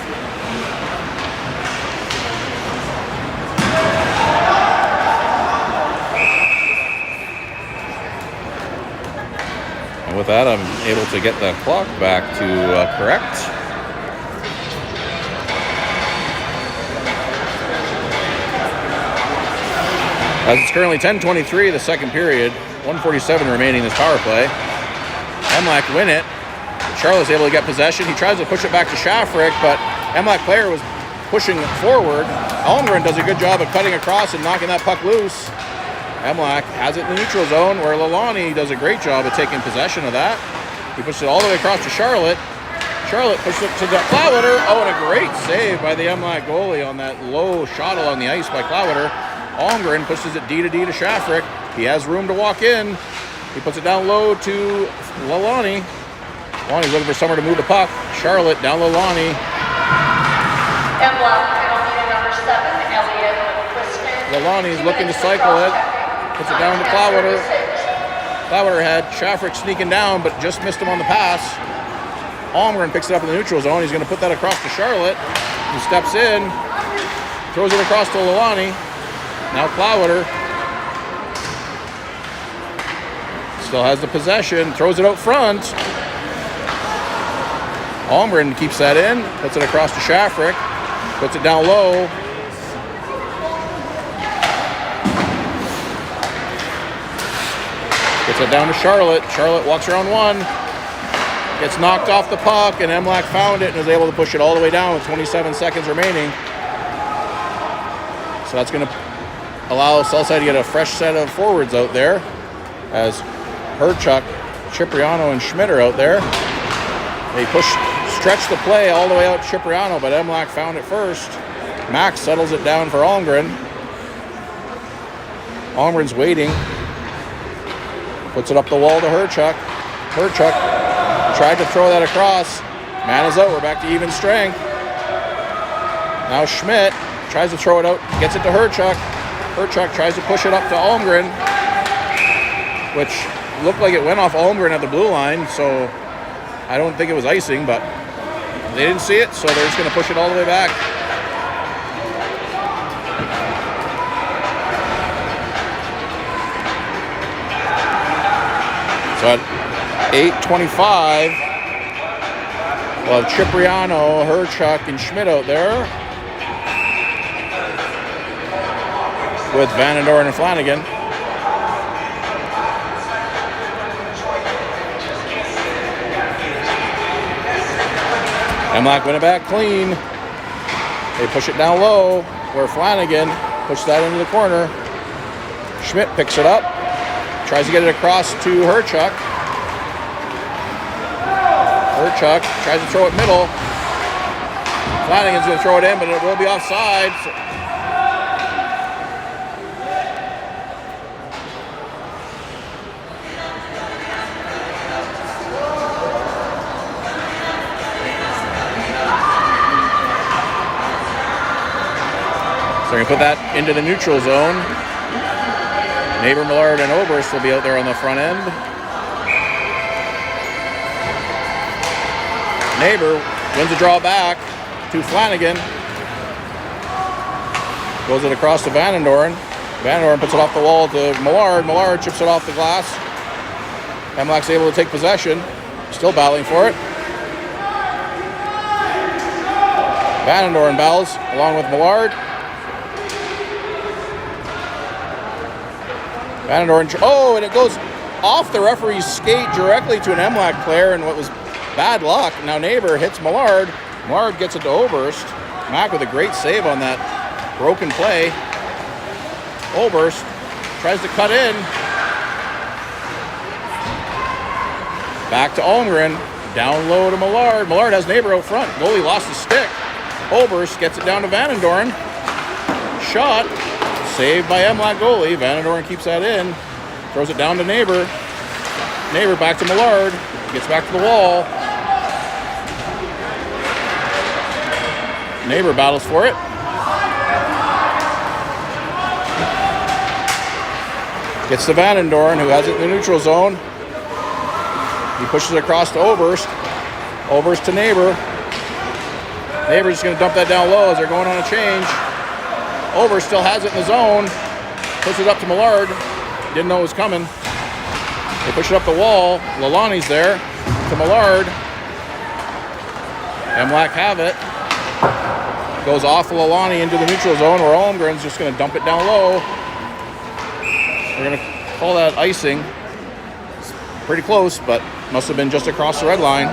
And with that, I'm able to get the clock back to correct. As it's currently 10:23, the second period, 1:47 remaining in this power play. MLAC win it. Charlotte's able to get possession. He tries to push it back to Shafrick, but MLAC player was pushing forward. Almgren does a good job of cutting across and knocking that puck loose. MLAC has it in the neutral zone where Lalani does a great job of taking possession of that. He pushes it all the way across to Charlotte. Charlotte pushes it to the Cloudwater. Oh, and a great save by the MLAC goalie on that low shot along the ice by Cloudwater. Almgren pushes it D to Shafrick. He has room to walk in. He puts it down low to Lalani. Lonnie's looking for somewhere to move the puck. Charlotte down Lalani. MLAC penalty to number 7, Elliott Twister. Lalani's looking to cycle it. Puts it down to Cloudwater. Cloudwater had Shafrick sneaking down, but just missed him on the pass. Almgren picks it up in the neutral zone. He's going to put that across to Charlotte. He steps in, throws it across to Lalani. Now Cloudwater still has the possession, throws it out front. Almgren keeps that in, puts it across to Shafrick, puts it down low. Gets it down to Charlotte. Charlotte walks around one, gets knocked off the puck, and MLAC found it and was able to push it all the way down with 27 seconds remaining. So that's going to allow Southside to get a fresh set of forwards out there as Herchuk, Cipriano, and Schmidt are out there. They stretch the play all the way out to Cipriano, but MLAC found it first. Max settles it down for Almgren. Almgren's waiting. Puts it up the wall to Herchuk. Herchuk tried to throw that across. Man is out. We're back to even strength. Now Schmidt tries to throw it out. Gets it to Herchuk. Herchuk tries to push it up to Almgren, which looked like it went off Almgren at the blue line, so I don't think it was icing, but they didn't see it, so they're just going to push it all the way back. So at 8:25, we'll have Cipriano, Herchuk, and Schmidt out there with Van den Doren and Flanagan. MLAC win it back clean. They push it down low where Flanagan pushes that into the corner. Schmidt picks it up, tries to get it across to Herchuk. Chuck tries to throw it middle. Flanagan's going to throw it in, but it will be offside. So we're going to put that into the neutral zone. Neighbor, Millard, and Oberst will be out there on the front end. Neighbor wins a draw back to Flanagan. Goes it across to Vandendoren. Vandendoren puts it off the wall to Millard. Millard chips it off the glass. MLAC's able to take possession. Still battling for it. Vandendoren battles along with Millard. Vandendoren, and it goes off the referee's skate directly to an MLAC player, and what was bad luck. Now Neighbor hits Millard. Millard gets it to Oberst. Mac with a great save on that broken play. Oberst tries to cut in. Back to Almgren. Down low to Millard. Millard has Neighbor out front. Goalie lost his stick. Oberst gets it down to Vandendoren. Shot. Saved by MLAC goalie. Vandendoren keeps that in. Throws it down to Neighbor. Neighbor back to Millard. Gets back to the wall. Neighbor battles for it. Gets to Vandendoren, who has it in the neutral zone. He pushes it across to Oberst. Oberst to Neighbor. Neighbor's just going to dump that down low as they're going on a change. Oberst still has it in the zone. Puts it up to Millard. Didn't know it was coming. They push it up the wall. Lalani's there to Millard. MLAC have it. Goes off of Lalani into the neutral zone where Almgren's just going to dump it down low. We're going to call that icing. It's pretty close, but must have been just across the red line.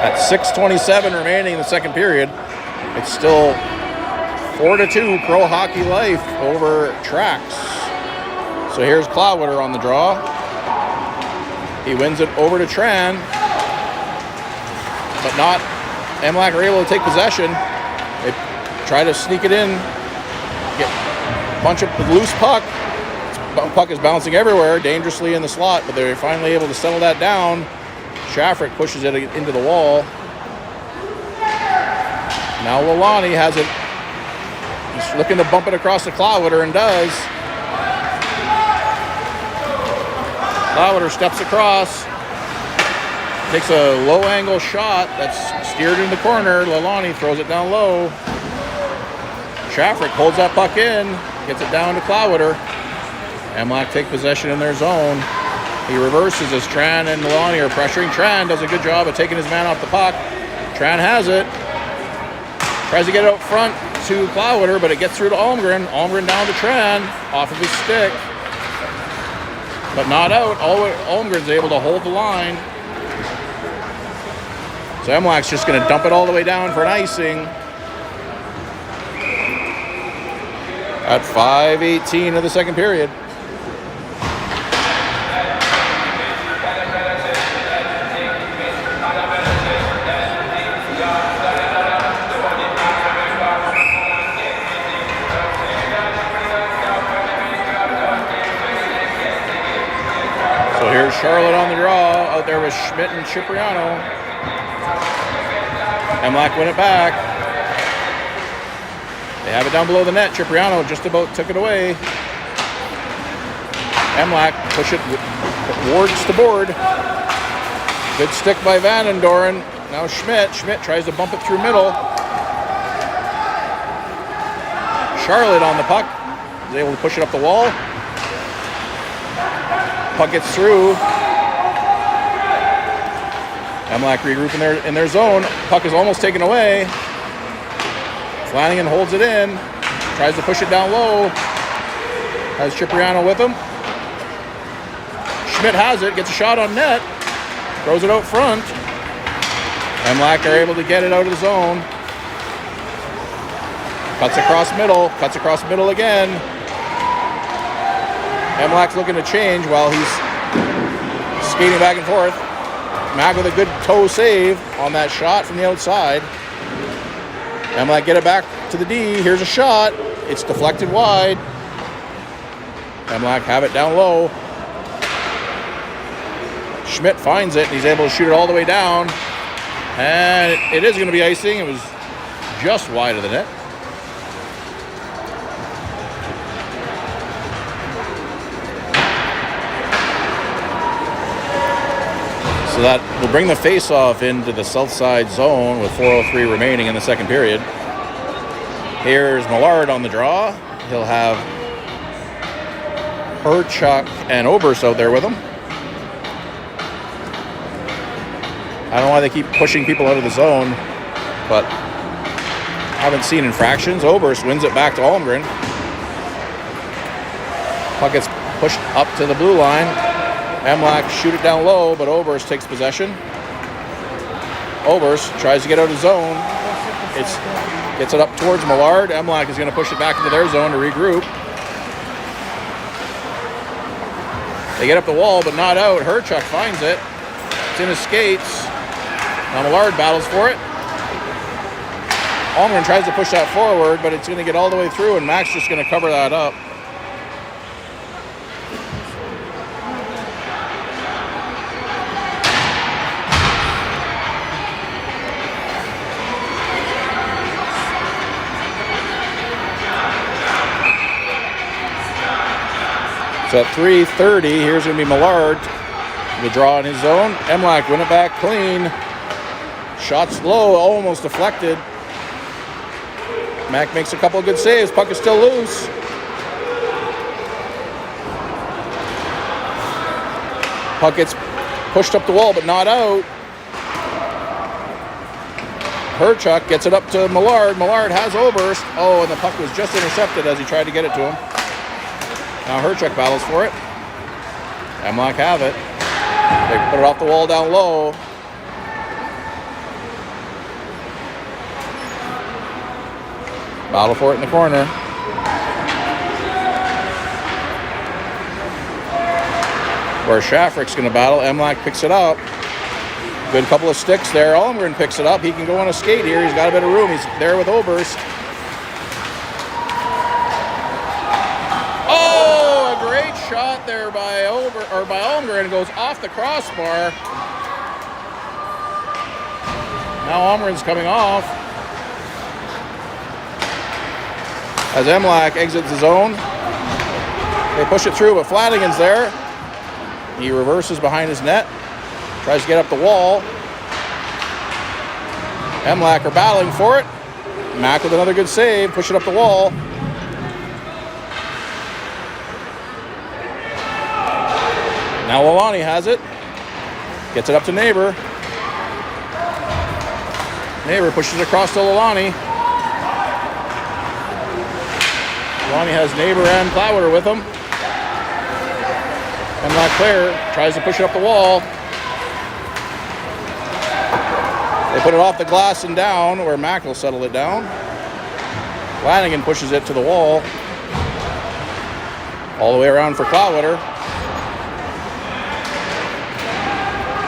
At 6:27 remaining in the second period, it's still 4-2 Pro Hockey Life over Traxx. So here's Cloudwater on the draw. He wins it over to Tran, but not. MLAC are able to take possession. They try to sneak it in, punch up the loose puck. Puck is bouncing everywhere, dangerously in the slot, but they're finally able to settle that down. Shaffrick pushes it into the wall. Now Lalani has it. He's looking to bump it across the Cloudwater and does. Cloudwater steps across. Takes a low angle shot that's steered in the corner. Lalani throws it down low. Shaffrick holds that puck in. Gets it down to Cloudwater. MLAC take possession in their zone. He reverses as Tran and Lalani are pressuring. Tran does a good job of taking his man off the puck. Tran has it. Tries to get it out front to Cloudwater, but it gets through to Almgren. Almgren down to Tran off of his stick. But not out. Almgren's able to hold the line. So MLAC's just going to dump it all the way down for an icing. At 5:18 of the second period. So here's Charlotte on the draw. Out there with Schmidt and Cipriano. MLAC win it back. They have it down below the net. Cipriano just about took it away. MLAC push it wards to board. Good stick by Vandendoren. Now Schmidt. Schmidt tries to bump it through middle. Charlotte on the puck. Is able to push it up the wall. Puck gets through. MLAC regroup in their zone. Puck is almost taken away. Flanagan holds it in. Tries to push it down low. Has Cipriano with him. Schmidt has it. Gets a shot on net. Throws it out front. MLAC are able to get it out of the zone. Cuts across middle. Cuts across middle again. MLAC's looking to change while he's skating back and forth. Mac with a good toe save on that shot from the outside. MLAC get it back to the D. Here's a shot. It's deflected wide. MLAC have it down low. Schmidt finds it, and he's able to shoot it all the way down. And it is going to be icing. It was just wide of the net. So that will bring the face-off into the south side zone with 4:03 remaining in the second period. Here's Millard on the draw. He'll have Herchuk and Oberst out there with him. I don't know why they keep pushing people out of the zone, but haven't seen infractions. Oberst wins it back to Almgren. Puck gets pushed up to the blue line. MLAC shoot it down low, but Oberst takes possession. Oberst tries to get out of zone. Gets it up towards Millard. MLAC is going to push it back into their zone to regroup. They get up the wall, but not out. Herchuk finds it. It's in his skates. Now Millard battles for it. Almgren tries to push that forward, but it's going to get all the way through, and Mac's just going to cover that up. So at 3:30, here's going to be Millard. The draw in his zone. MLAC win it back clean. Shots low, almost deflected. Mac makes a couple of good saves. Puck is still loose. Puck gets pushed up the wall, but not out. Herchuk gets it up to Millard. Millard has Oberst. Oh, and the puck was just intercepted as he tried to get it to him. Now Herchuk battles for it. MLAC have it. They put it off the wall down low. Battle for it in the corner. Where Shafrick's going to battle. MLAC picks it up. Good couple of sticks there. Almgren picks it up. He can go on a skate here. He's got a bit of room. He's there with Oberst. Oh, a great shot there by Almgren. Goes off the crossbar. Now Almgren's coming off. As MLAC exits the zone. They push it through, but Flanagan's there. He reverses behind his net. Tries to get up the wall. MLAC are battling for it. Mac with another good save. Push it up the wall. Now Lalani has it. Gets it up to Neighbor. Neighbor pushes it across to Lalani. Lalani has Neighbor and Clower with him. MLAC player tries to push it up the wall. They put it off the glass and down, where Mac will settle it down. Flanagan pushes it to the wall. All the way around for Clower.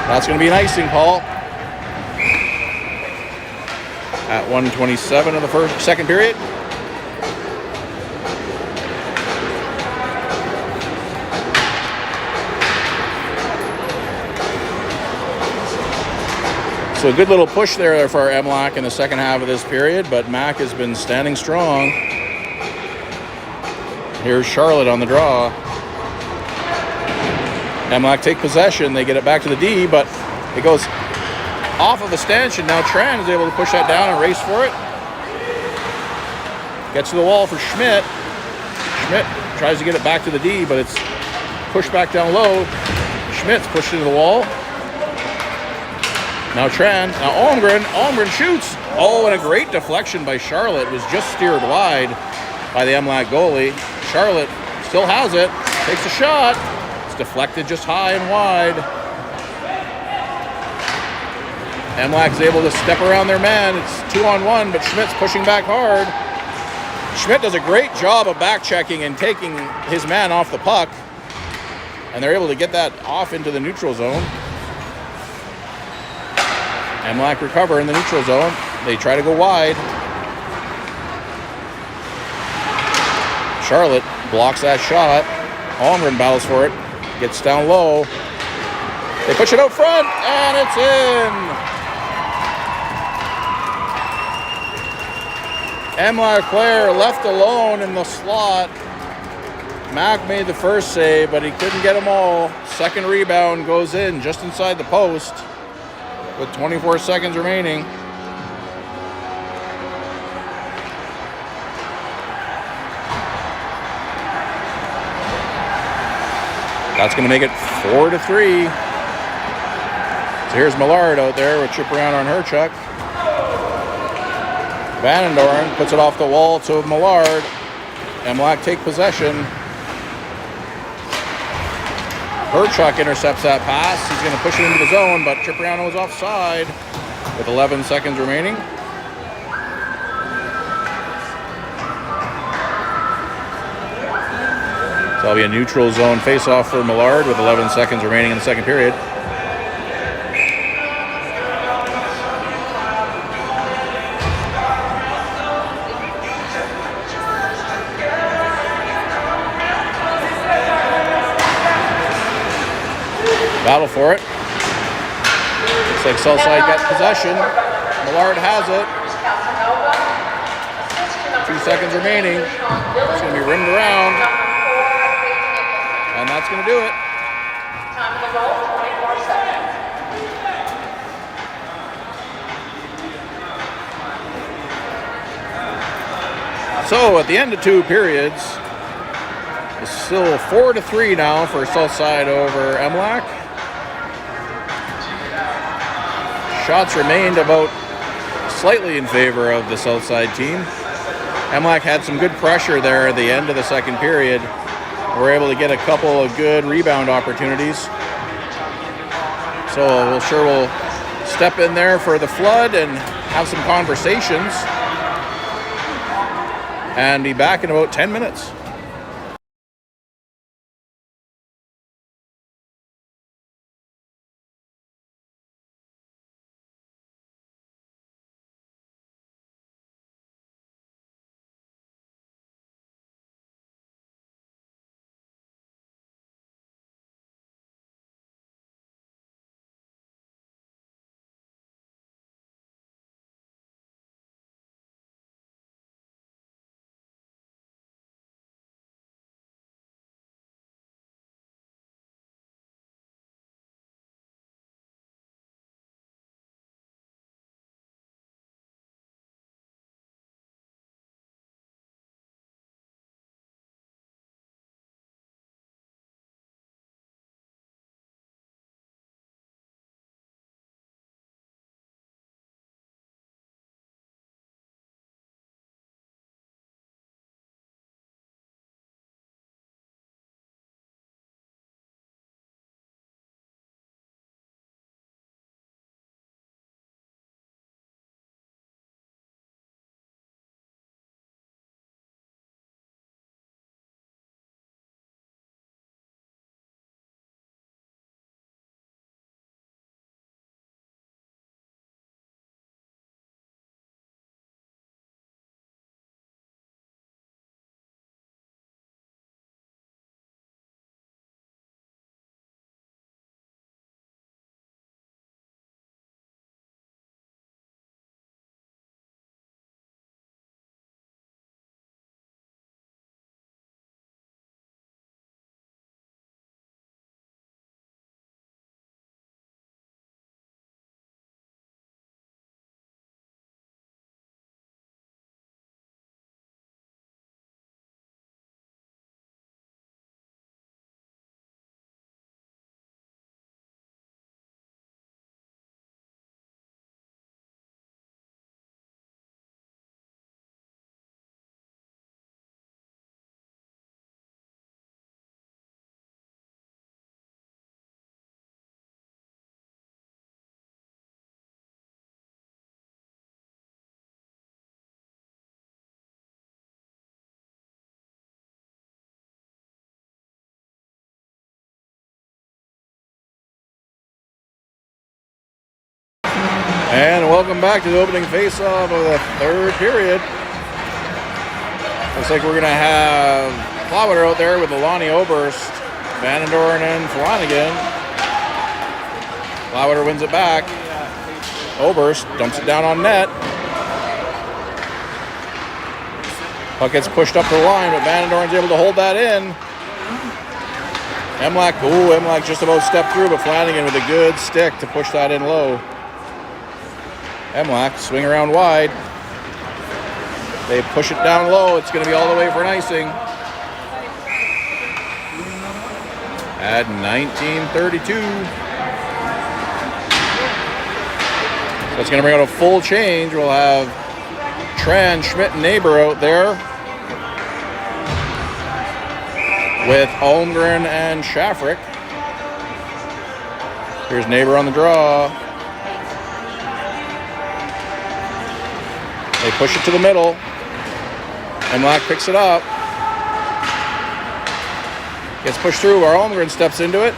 That's going to be an icing call. At 1:27 of the second period. So a good little push there for MLAC in the second half of this period, but Mac has been standing strong. Here's Charlotte on the draw. MLAC take possession. They get it back to the D, but it goes off of the stanchion. Now Tran is able to push that down and race for it. Gets to the wall for Schmidt. Schmidt tries to get it back to the D, but it's pushed back down low. Schmidt's pushed into the wall. Now Tran. Now Almgren. Almgren shoots. Oh, and a great deflection by Charlotte. It was just steered wide by the MLAC goalie. Charlotte still has it. Takes a shot. It's deflected just high and wide. MLAC is able to step around their man. It's 2-on-1, but Schmidt's pushing back hard. Schmidt does a great job of back checking and taking his man off the puck. and they're able to get that off into the neutral zone. MLAC recover in the neutral zone. They try to go wide. Charlotte blocks that shot. Holmgren battles for it. Gets down low. They push it out front, and it's in. MLAC player left alone in the slot. Mac made the first save, but he couldn't get them all. Second rebound goes in just inside the post with 24 seconds remaining. That's going to make it 4-3. So here's Millard out there with chip around on Herchuk. Vandendoren puts it off the wall to Millard. MLAC take possession. Herchuk intercepts that pass. He's going to push it into the zone, but Cipriano is offside with 11 seconds remaining. So that'll be a neutral zone face-off for Millard with 11 seconds remaining in the second period. Battle for it. Looks like Southside got possession. Millard has it. 2 seconds remaining. It's going to be rimmed around. And that's going to do it. Time of the goal, 24 seconds. So at the end of 2 periods, it's still 4-3 now for Southside over MLAC. Shots remained about slightly in favor of the Southside team. MLAC had some good pressure there at the end of the second period. We're able to get a couple of good rebound opportunities. So we'll step in there for the flood and have some conversations and be back in about 10 minutes. And welcome back to the opening face-off of the third period. Looks like we're going to have Plowder out there with Alani Oberst, Vandendoren and Flanagan. Plowder wins it back. Oberst dumps it down on net. Puck gets pushed up the line, but Vandendoren's able to hold that in. MLAC just about stepped through, but Flanagan with a good stick to push that in low. MLAC swing around wide. They push it down low. It's going to be all the way for an icing. At 19:32. So it's going to bring out a full change. We'll have Tran, Schmidt, and Neighbor out there with Holmgren and Shafrick. Here's Neighbor on the draw. They push it to the middle. MLAC picks it up. Gets pushed through. Our Holmgren steps into it.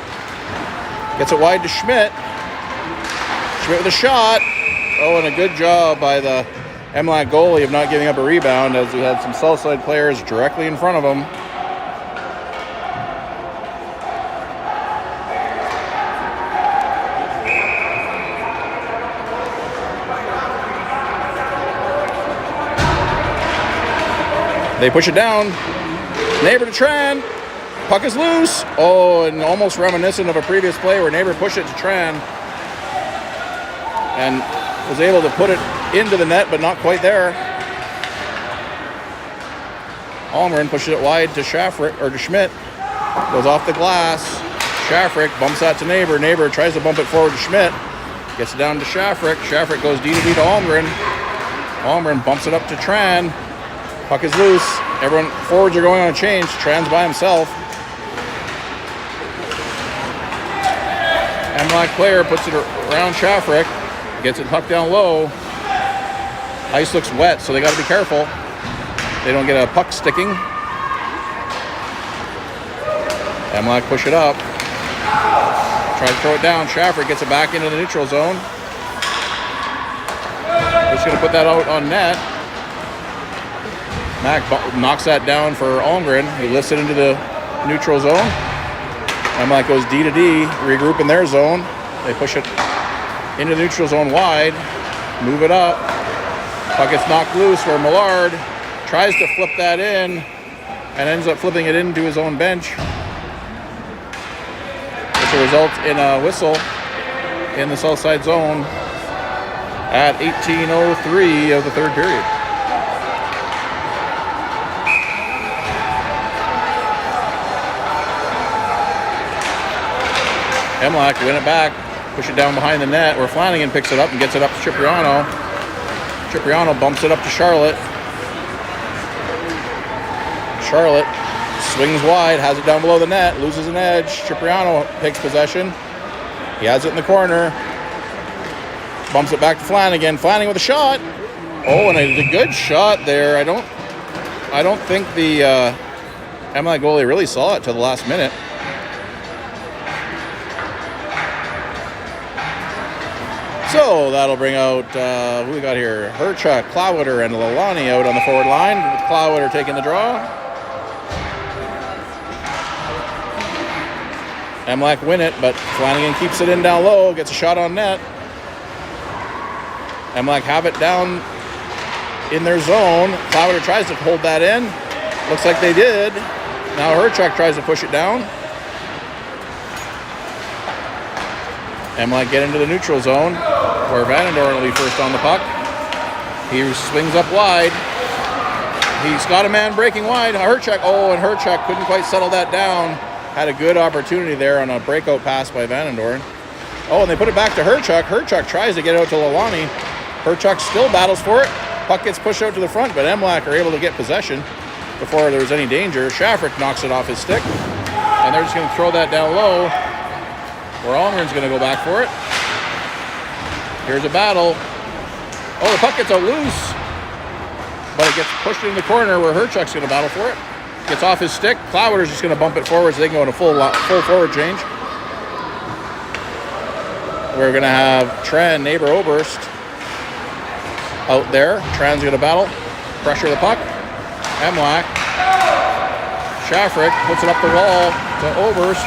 Gets it wide to Schmidt. Schmidt with a shot. Oh, and a good job by the MLAC goalie of not giving up a rebound, as he had some south side players directly in front of him. They push it down. Neighbor to Tran. Puck is loose. Oh, and almost reminiscent of a previous play where Neighbor pushed it to Tran and was able to put it into the net, but not quite there. Holmgren pushes it wide to Shafrick, or to Schmidt. Goes off the glass. Shafrick bumps that to Neighbor. Neighbor tries to bump it forward to Schmidt. Gets it down to Shafrick. Shafrick goes D to D to Holmgren. Holmgren bumps it up to Tran. Puck is loose. Everyone, forwards are going on a change. Tran's by himself. MLAC player puts it around Shafrick. Gets it puck down low. Ice looks wet, so they got to be careful. They don't get a puck sticking. MLAC push it up. Try to throw it down. Shafrick gets it back into the neutral zone. Just going to put that out on net. Mac knocks that down for Holmgren. He lifts it into the neutral zone. MLAC goes D to D, regroup in their zone. They push it into the neutral zone wide, move it up. Puck gets knocked loose where Millard tries to flip that in and ends up flipping it into his own bench, which will result in a whistle in the south side zone at 18:03 of the third period. MLAC win it back, push it down behind the net where Flanagan picks it up and gets it up to Cipriano. Cipriano bumps it up to Charlotte. Charlotte swings wide, has it down below the net, loses an edge. Cipriano takes possession. He has it in the corner. Bumps it back to Flanagan. Flanagan with a shot. Oh, and a good shot there. I don't think the MLAC goalie really saw it till the last minute. So that'll bring out, who we got here? Herchuk, Plowder, and Lalani out on the forward line, with Plowder taking the draw. MLAC win it, but Flanagan keeps it in down low, gets a shot on net. MLAC have it down in their zone. Plowder tries to hold that in. Looks like they did. Now Herchuk tries to push it down. MLAC get into the neutral zone, where Vandendoren will be first on the puck. He swings up wide. He's got a man breaking wide. Herchuk, and Herchuk couldn't quite settle that down. Had a good opportunity there on a breakout pass by Vandendoren. Oh, and they put it back to Herchuk. Herchuk tries to get out to Lalani. Herchuk still battles for it. Puck gets pushed out to the front, but MLAC are able to get possession before there was any danger. Shafrick knocks it off his stick, and they're just going to throw that down low, where Holmgren's going to go back for it. Here's a battle. Oh, the puck gets out loose, but it gets pushed in the corner where Herchuk's going to battle for it. Gets off his stick. Plowder's just going to bump it forward so they can go in a full forward change. We're going to have Tran, Neighbor, Oberst. out there. Tran's going to battle. Pressure the puck. MLAC. Shaffrick puts it up the wall to Oberst.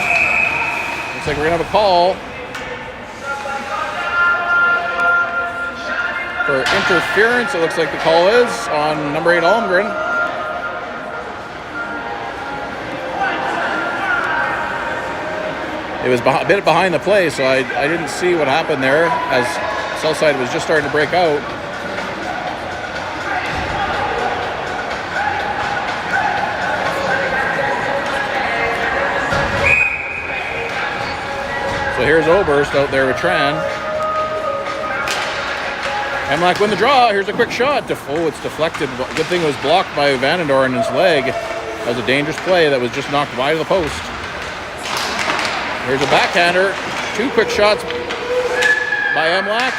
Looks like we're going to have a call for interference. It looks like the call is on number 8 Almgren. It was a bit behind the play, so I didn't see what happened there as Southside was just starting to break out. So here's Oberst out there with Tran. MLAC win the draw. Here's a quick shot. Oh, it's deflected. Good thing it was blocked by Vandendoren in his leg. That was a dangerous play that was just knocked wide of the post. Here's a backhander. 2 quick shots by MLAC.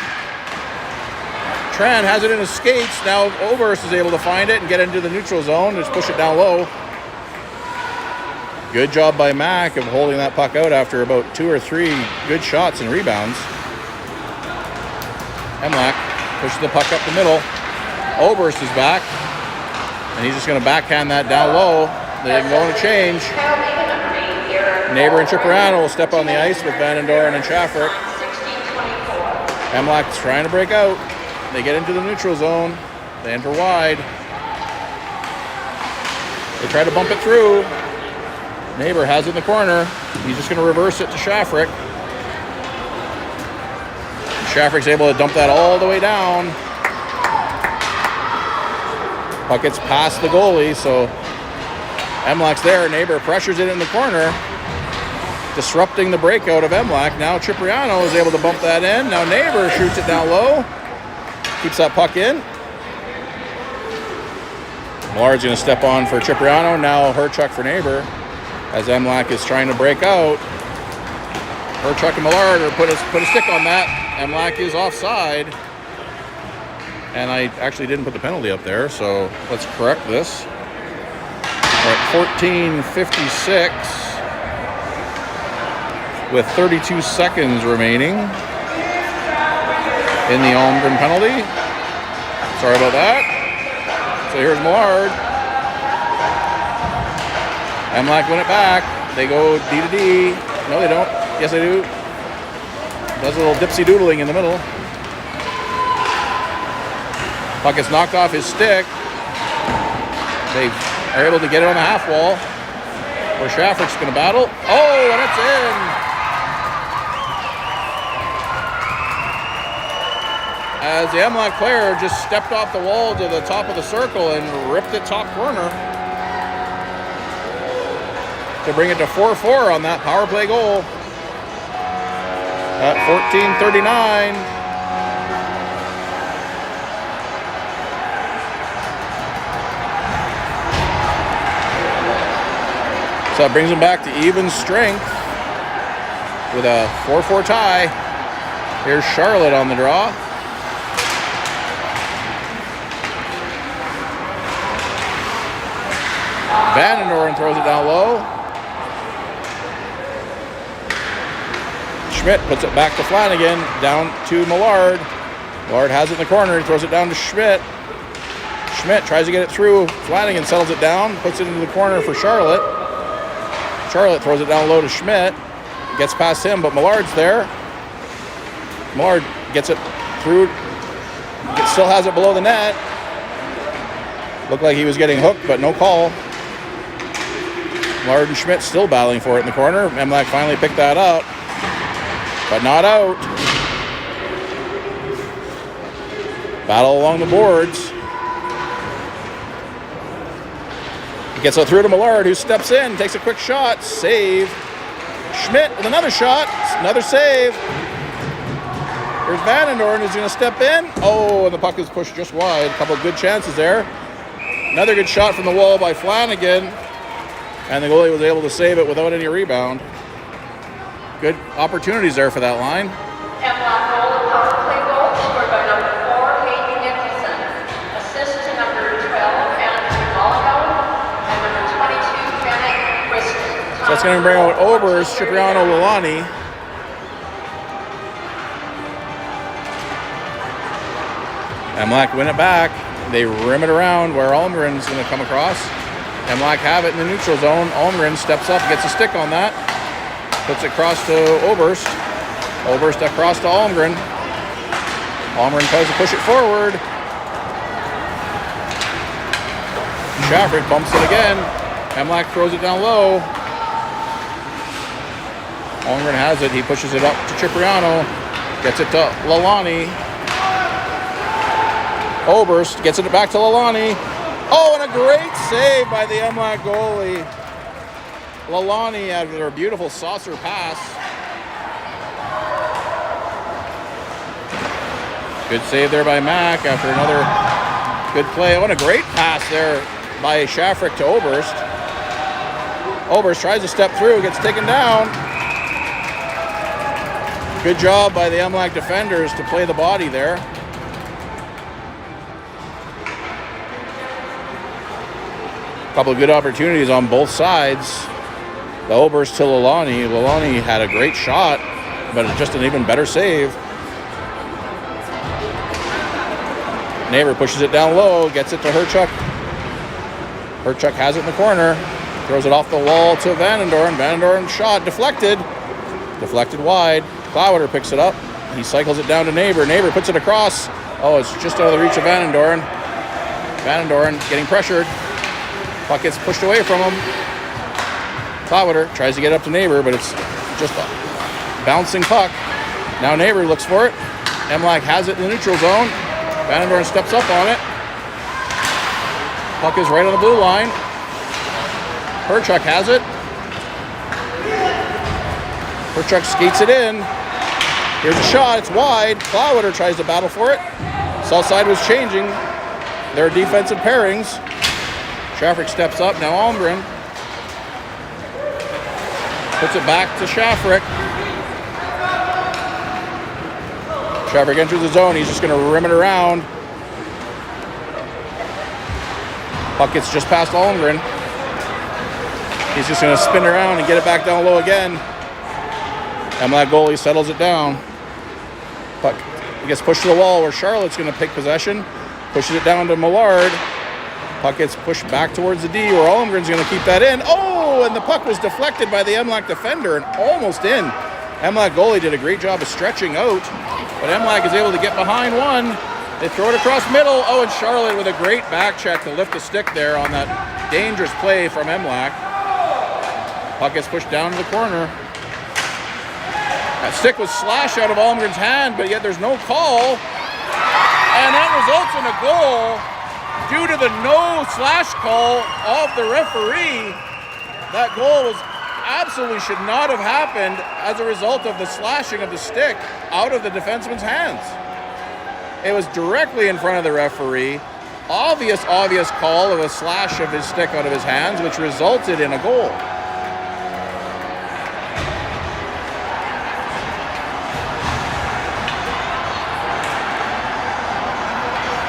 Tran has it in his skates. Now Oberst is able to find it and get into the neutral zone. Just push it down low. Good job by Mac of holding that puck out after about 2 or 3 good shots and rebounds. MLAC pushes the puck up the middle. Oberst is back. And he's just going to backhand that down low. They can go on a change. Neighbor and Cipriano will step on the ice with Vandendoren and Shaffrick. MLAC's trying to break out. They get into the neutral zone. They enter wide. They try to bump it through. Neighbor has it in the corner. He's just going to reverse it to Shaffrick. Shaffrick's able to dump that all the way down. Puck gets past the goalie, so MLAC's there. Neighbor pressures it in the corner, disrupting the breakout of MLAC. Now Cipriano is able to bump that in. Now Neighbor shoots it down low. Keeps that puck in. Millard's going to step on for Cipriano. Now Herchuk for Neighbor as MLAC is trying to break out. Herchuk and Millard are put a stick on that. MLAC is offside. And I actually didn't put the penalty up there, so let's correct this. We're at 14:56 with 32 seconds remaining in the Almgren penalty. Sorry about that. So here's Millard. MLAC win it back. They go D to D. No, they don't. Yes, they do. Does a little dipsy doodling in the middle. Puck gets knocked off his stick. They are able to get it on the half wall. Where Shaffrick's going to battle. Oh, and it's in. As the MLAC player just stepped off the wall to the top of the circle and ripped it top corner to bring it to 4-4 on that power play goal. At 14:39. So that brings them back to even strength with a 4-4 tie. Here's Charlotte on the draw. Vandendoren throws it down low. Schmidt puts it back to Flanagan, down to Millard. Millard has it in the corner, he throws it down to Schmidt. Schmidt tries to get it through. Flanagan settles it down, puts it into the corner for Charlotte. Charlotte throws it down low to Schmidt. Gets past him, but Millard's there. Millard gets it through. Still has it below the net. Looked like he was getting hooked, but no call. Millard and Schmidt still battling for it in the corner. MLAC finally picked that up, but not out. Battle along the boards. Gets it through to Millard, who steps in, takes a quick shot, save. Schmidt with another shot, another save. Here's Vandendoren, who's going to step in. Oh, and the puck is pushed just wide. A couple of good chances there. Another good shot from the wall by Flanagan, and the goalie was able to save it without any rebound. Good opportunities there for that line. MLAC goal, power play goal, scored by number 4, Hayden Nicholson. Assist to number 12, Andrew Molyneux, and number 22, Janet Briscoe. So that's going to bring out Oberst, Cipriano, Lalani. MLAC win it back. They rim it around where Almgren's going to come across. MLAC have it in the neutral zone. Almgren steps up, gets a stick on that. Puts it across to Oberst. Oberst across to Almgren. Almgren tries to push it forward. Shaffrick bumps it again. MLAC throws it down low. Almgren has it. He pushes it up to Cipriano. Gets it to Lalani. Oberst gets it back to Lalani. Oh, and a great save by the MLAC goalie. Lalani after a beautiful saucer pass. Good save there by Mac after another good play. What a great pass there by Shaffrick to Oberst. Oberst tries to step through, gets taken down. Good job by the MLAC defenders to play the body there. Couple of good opportunities on both sides. The Oberst to Lalani. Lalani had a great shot, but just an even better save. Neighbor pushes it down low, gets it to Herchuk. Herchuk has it in the corner, throws it off the wall to Vandendoorn. Vandendoorn shot, deflected wide. Clowater picks it up. He cycles it down to Neighbor. Neighbor puts it across. Oh, it's just out of the reach of Vandendoorn. Vandendoorn getting pressured. Puck gets pushed away from him. Clowater tries to get up to Neighbor, but it's just a bouncing puck. Now Neighbor looks for it. MLAC has it in the neutral zone. Vandendoorn steps up on it. Puck is right on the blue line. Herchuk has it. Herchuk skates it in. Here's a shot. It's wide. Clowater tries to battle for it. South side was changing their defensive pairings. Shaffrick steps up. Now Almgren puts it back to Shaffrick. Shaffrick enters the zone. He's just going to rim it around. Puck gets just past Almgren. He's just going to spin around and get it back down low again. MLAC goalie settles it down. Puck gets pushed to the wall where Charlotte's going to take possession. Pushes it down to Millard. Puck gets pushed back towards the D where Almgren's going to keep that in. Oh, and the puck was deflected by the MLAC defender and almost in. MLAC goalie did a great job of stretching out, but MLAC is able to get behind one. They throw it across middle. Oh, and Charlotte with a great back check to lift the stick there on that dangerous play from MLAC. Puck gets pushed down to the corner. That stick was slashed out of Almgren's hand, but yet there's no call. And that results in a goal due to the no slash call of the referee. That goal was absolutely should not have happened as a result of the slashing of the stick out of the defenseman's hands. It was directly in front of the referee. Obvious call of a slash of his stick out of his hands, which resulted in a goal.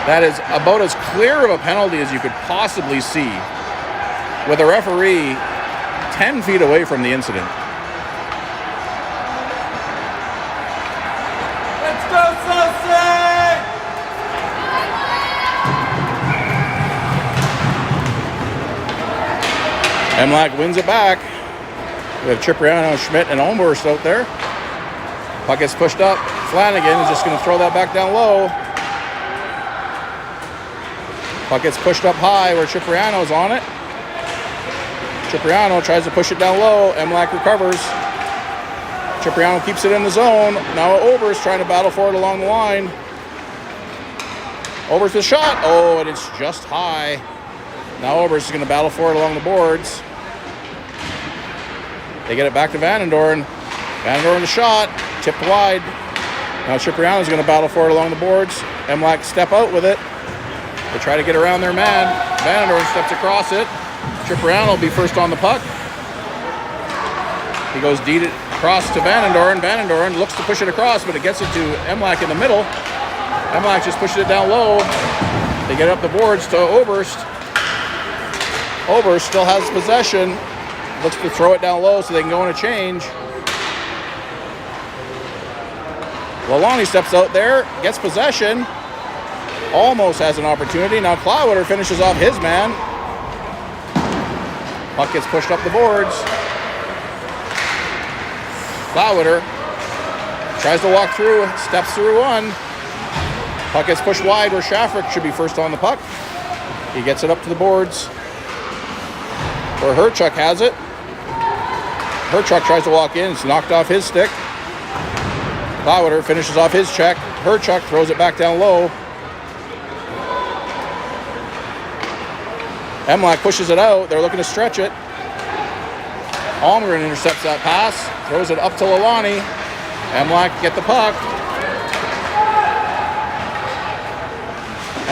That is about as clear of a penalty as you could possibly see, with a referee 10 feet away from the incident. Let's go, SSAC! MLAC wins it back. We have Cipriano, Schmidt, and Olmhorst out there. Puck gets pushed up. Flanagan is just going to throw that back down low. Puck gets pushed up high where Cipriano's on it. Cipriano tries to push it down low. MLAC recovers. Cipriano keeps it in the zone. Now Oberst trying to battle for it along the line. Oberst with a shot. Oh, and it's just high. Now Oberst is going to battle for it along the boards. They get it back to Vandendoorn. Vandendoorn the shot. Tipped wide. Now Cipriano's going to battle for it along the boards. MLAC step out with it. They try to get around their man. Vandendoorn steps across it. Cipriano will be first on the puck. He goes deed it across to Vandendoorn. Vandendoorn looks to push it across, but it gets it to MLAC in the middle. MLAC just pushes it down low. They get up the boards to Oberst. Oberst still has possession. Looks to throw it down low so they can go in a change. Lalani steps out there, gets possession. almost has an opportunity. Now Cloudwater finishes off his man. Puck gets pushed up the boards. Cloudwater tries to walk through, steps through one. Puck gets pushed wide where Shafrick should be first on the puck. He gets it up to the boards where Herchuk has it. Herchuk tries to walk in. It's knocked off his stick. Cloudwater finishes off his check. Herchuk throws it back down low. MLAC pushes it out. They're looking to stretch it. Holmgren intercepts that pass. Throws it up to Lalani. MLAC get the puck.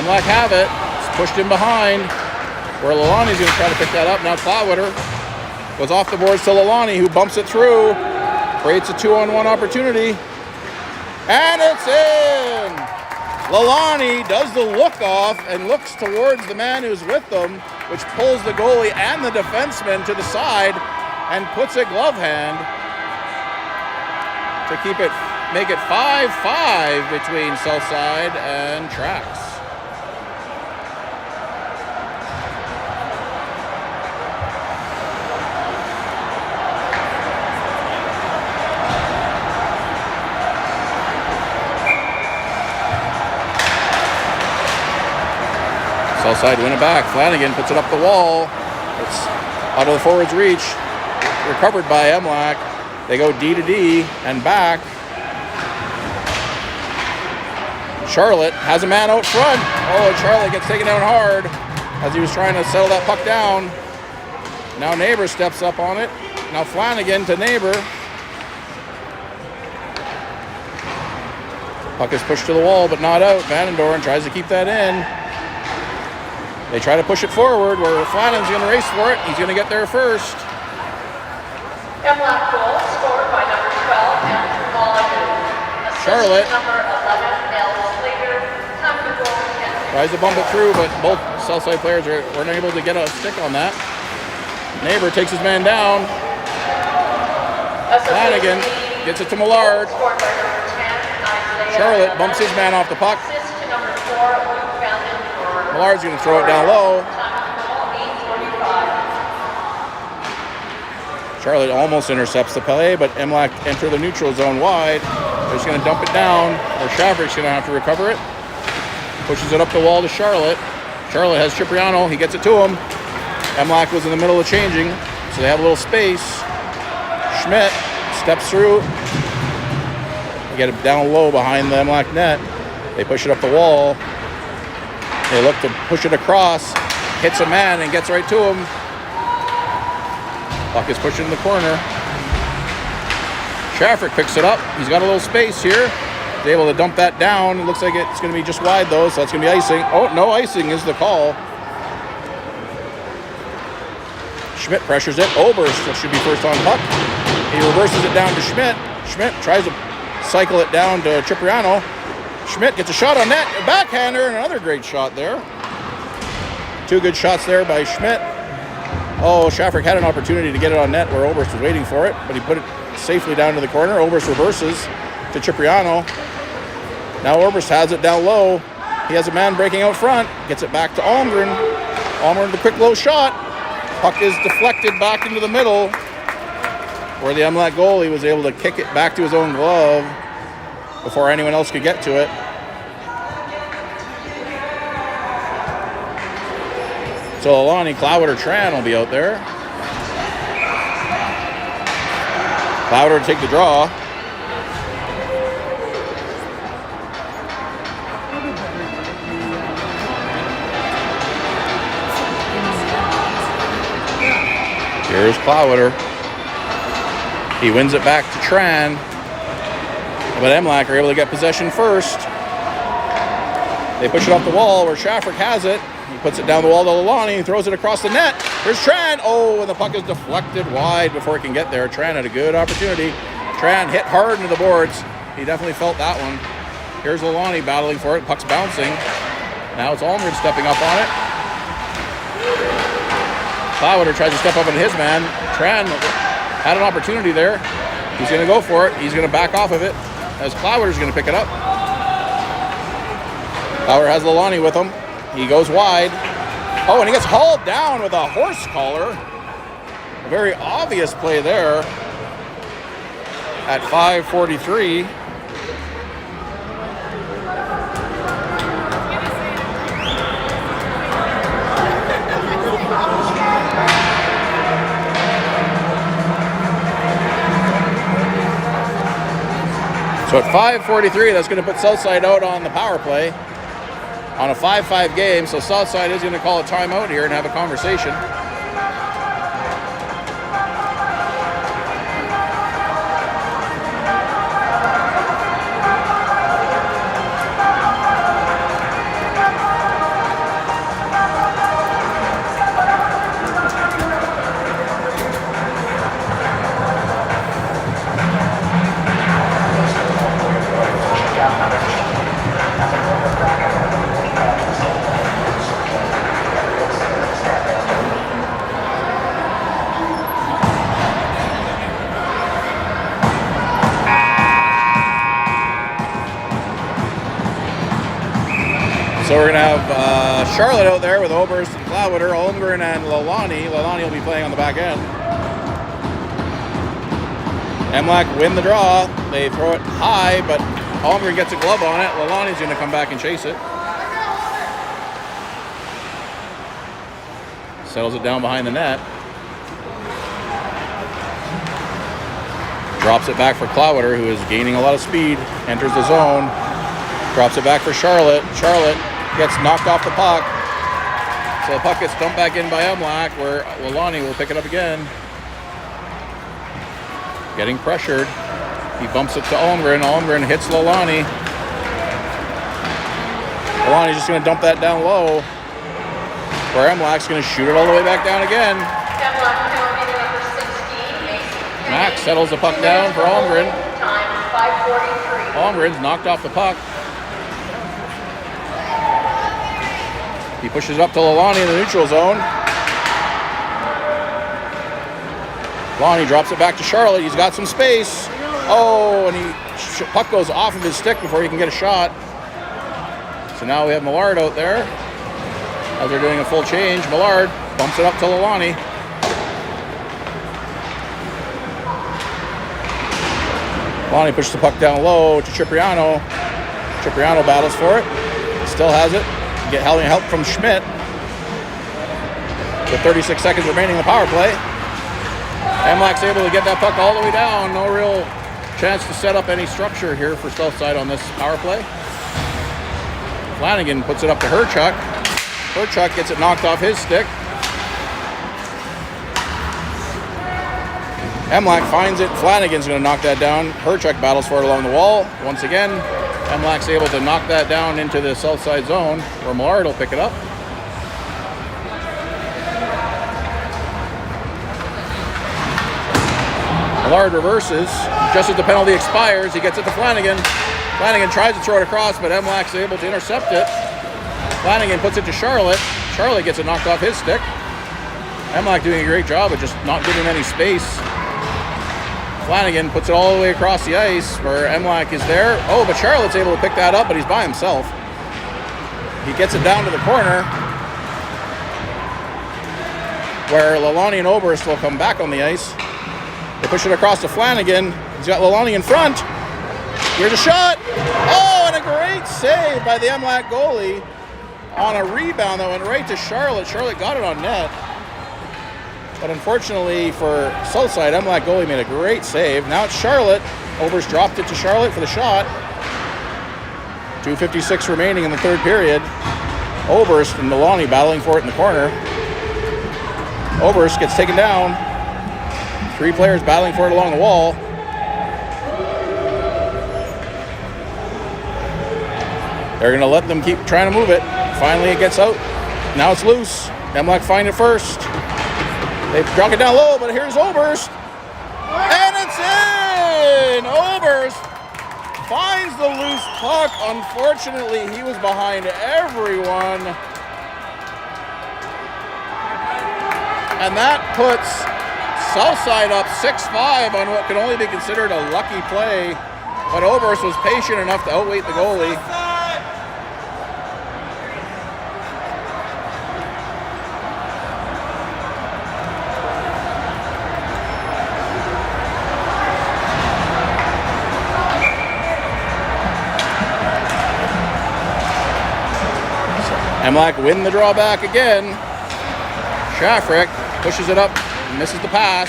MLAC have it. It's pushed in behind. Where Lalani's going to try to pick that up. Now Cloudwater goes off the boards to Lalani, who bumps it through. Creates a 2-on-1 opportunity. And it's in! Lalani does the look-off and looks towards the man who's with them, which pulls the goalie and the defenseman to the side and puts a glove hand to make it 5-5 between Southside and Traxx. Southside win it back. Flanagan puts it up the wall. It's out of the forward's reach. Recovered by MLAC. They go D to D and back. Charlotte has a man out front. Oh, Charlotte gets taken down hard as he was trying to settle that puck down. Now Neighbor steps up on it. Now Flanagan to Neighbor. Puck is pushed to the wall but not out. Vandendoren tries to keep that in. They try to push it forward where Flanagan's going to race for it. He's going to get there first. MLAC goal scored by number 12, Andrew Mulligan. Assist Charlotte. Number 11, Nell Slater. Time to goal, 10. Tries to bump it through, but both Southside players weren't able to get a stick on that. Neighbor takes his man down. Flanagan gets it to Millard. Scored by number 10, Isaiah. Charlotte bumps his man off the puck. Assist to number 4, Luke Vandenberg. Millard's going to throw it down low. Charlotte almost intercepts the play, but MLAC enter the neutral zone wide. They're just going to dump it down, or Shafrick's going to have to recover it. Pushes it up the wall to Charlotte. Charlotte has Cipriano. He gets it to him. MLAC was in the middle of changing, so they have a little space. Schmidt steps through. They get it down low behind the MLAC net. They push it up the wall. They look to push it across, hits a man and gets right to him. Puck is pushed in the corner. Shafrick picks it up. He's got a little space here. He's able to dump that down. It looks like it's going to be just wide though, so that's going to be icing. Oh, no icing is the call. Schmidt pressures it. Oberst should be first on puck. He reverses it down to Schmidt. Schmidt tries to cycle it down to Cipriano. Schmidt gets a shot on net, a backhander, and another great shot there. Two good shots there by Schmidt. Oh, Shafrick had an opportunity to get it on net where Oberst was waiting for it, but he put it safely down to the corner. Oberst reverses to Cipriano. Now Oberst has it down low. He has a man breaking out front, gets it back to Almgren. Almgren with a quick low shot. Puck is deflected back into the middle where the MLAC goalie was able to kick it back to his own glove before anyone else could get to it. So Alani, Cloudwater, Tran will be out there. Cloudwater to take the draw. Here's Cloudwater. He wins it back to Tran. But MLAC are able to get possession first. They push it off the wall where Shafrick has it. He puts it down the wall to Lalani and throws it across the net. Here's Tran. Oh, and the puck is deflected wide before it can get there. Tran had a good opportunity. Tran hit hard into the boards. He definitely felt that one. Here's Lalani battling for it. Puck's bouncing. Now it's Almgren stepping up on it. Cloudwater tries to step up on his man. Tran had an opportunity there. He's going to go for it. He's going to back off of it as Cloudwater's going to pick it up. Bauer has Lalani with him. He goes wide. Oh, and he gets hauled down with a horse collar. A very obvious play there at 5:43. So at 5:43, that's going to put Southside out on the power play on a 5-5 game. So Southside is going to call a timeout here and have a conversation. So we're going to have Charlotte out there with Oberst and Cloudwater, Holmgren and Lalani. Lalani will be playing on the back end. MLAC win the draw. They throw it high, but Holmgren gets a glove on it. Lalani's going to come back and chase it. Settles it down behind the net. Drops it back for Cloudwater, who is gaining a lot of speed. Enters the zone. Drops it back for Charlotte. Charlotte gets knocked off the puck. So the puck gets dumped back in by MLAC, where Lalani will pick it up again. Getting pressured. He bumps it to Holmgren. Holmgren hits Lalani. Lalani's just going to dump that down low, where MLAC's going to shoot it all the way back down again. Max settles the puck down for Holmgren. Holmgren's knocked off the puck. He pushes up to Lalani in the neutral zone. Lalani drops it back to Charlotte. He's got some space. Oh, and puck goes off of his stick before he can get a shot. So now we have Millard out there as they're doing a full change. Millard bumps it up to Lalani. Lalani pushes the puck down low to Cipriano. Cipriano battles for it. Still has it. Get help from Schmidt. With 36 seconds remaining in the power play. MLAC's able to get that puck all the way down. No real chance to set up any structure here for Southside on this power play. Flanagan puts it up to Herchuk. Herchuk gets it knocked off his stick. MLAC finds it. Flanagan's going to knock that down. Herchuk battles for it along the wall. Once again, MLAC's able to knock that down into the south side zone, where Millard will pick it up. Millard reverses. Just as the penalty expires, he gets it to Flanagan. Flanagan tries to throw it across, but MLAC's able to intercept it. Flanagan puts it to Charlotte. Charlotte gets it knocked off his stick. MLAC doing a great job of just not giving any space. Flanagan puts it all the way across the ice where MLAC is there. Oh, but Charlotte's able to pick that up, but he's by himself. He gets it down to the corner where Lalani and Oberst will come back on the ice. They push it across to Flanagan. He's got Lalani in front. Here's a shot. Oh, and a great save by the MLAC goalie on a rebound that went right to Charlotte. Charlotte got it on net. But unfortunately for Southside, MLAC goalie made a great save. Now it's Charlotte. Oberst dropped it to Charlotte for the shot. 2:56 remaining in the third period. Oberst and Lalani battling for it in the corner. Oberst gets taken down. Three players battling for it along the wall. They're going to let them keep trying to move it. Finally it gets out. Now it's loose. MLAC find it first. They've drunk it down low, but here's Oberst. And it's in! Oberst finds the loose puck. Unfortunately, he was behind everyone. And that puts Southside up 6-5 on what can only be considered a lucky play. But Oberst was patient enough to outweight the goalie. MLAC win the drawback again. Shafrick pushes it up, misses the pass.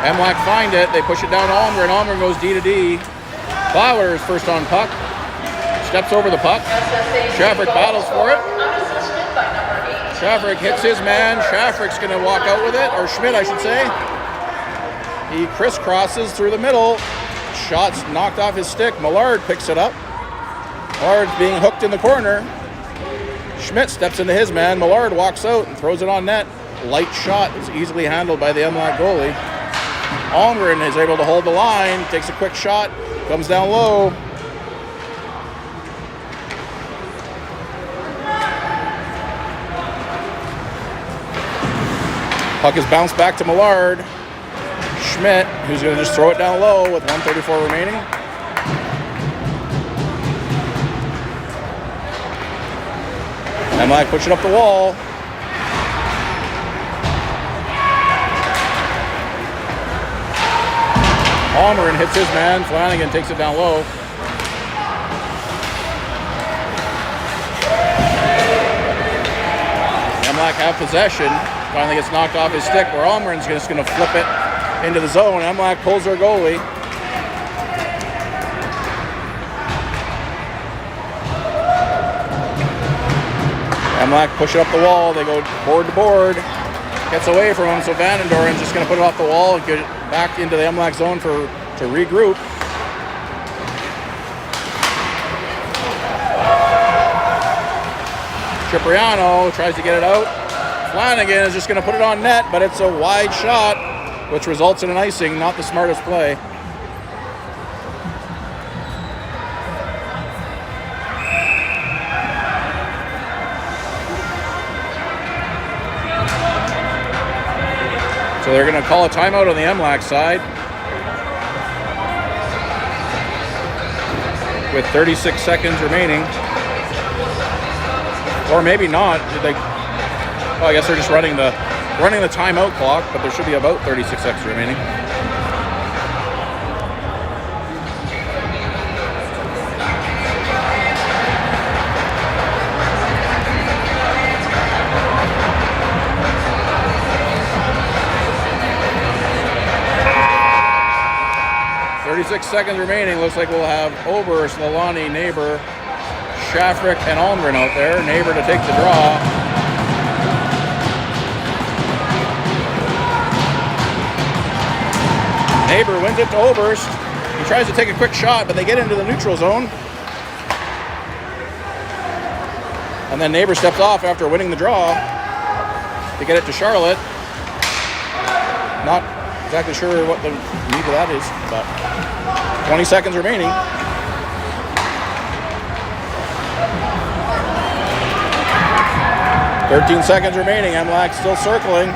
MLAC find it, they push it down to Almgren. Almgren goes D to D. Fowler is first on puck. Steps over the puck. Shafrick battles for it. Unassisted by number 8. Shafrick hits his man. Shafrick's going to walk out with it, or Schmidt, I should say. He crisscrosses through the middle. Shot's knocked off his stick. Millard picks it up. Millard's being hooked in the corner. Schmidt steps into his man. Millard walks out and throws it on net. Light shot is easily handled by the MLAC goalie. Almgren is able to hold the line, takes a quick shot, comes down low. Puck is bounced back to Millard. Schmidt, who's going to just throw it down low with 1:34 remaining. MLAC push it up the wall. Almgren hits his man. Flanagan takes it down low. MLAC have possession. Finally gets knocked off his stick where Almgren's just going to flip it into the zone. MLAC pulls their goalie. MLAC push it up the wall. They go board to board. Gets away from him, so Vandendoren's just going to put it off the wall and get it back into the MLAC zone to regroup. Cipriano tries to get it out. Flanagan is just going to put it on net, but it's a wide shot, which results in an icing. Not the smartest play. So they're going to call a timeout on the MLAC side with 36 seconds remaining. Or maybe not. I guess they're just running the timeout clock, but there should be about 36 seconds remaining. Seconds remaining. Looks like we'll have Oberst, Lalani, Neighbor, Shafrick, and Almgren out there. Neighbor to take the draw. Neighbor wins it to Oberst. He tries to take a quick shot, but they get into the neutral zone. And then Neighbor steps off after winning the draw to get it to Charlotte. Not exactly sure what the need of that is, but 20 seconds remaining. $13 seconds remaining. MLAC still circling.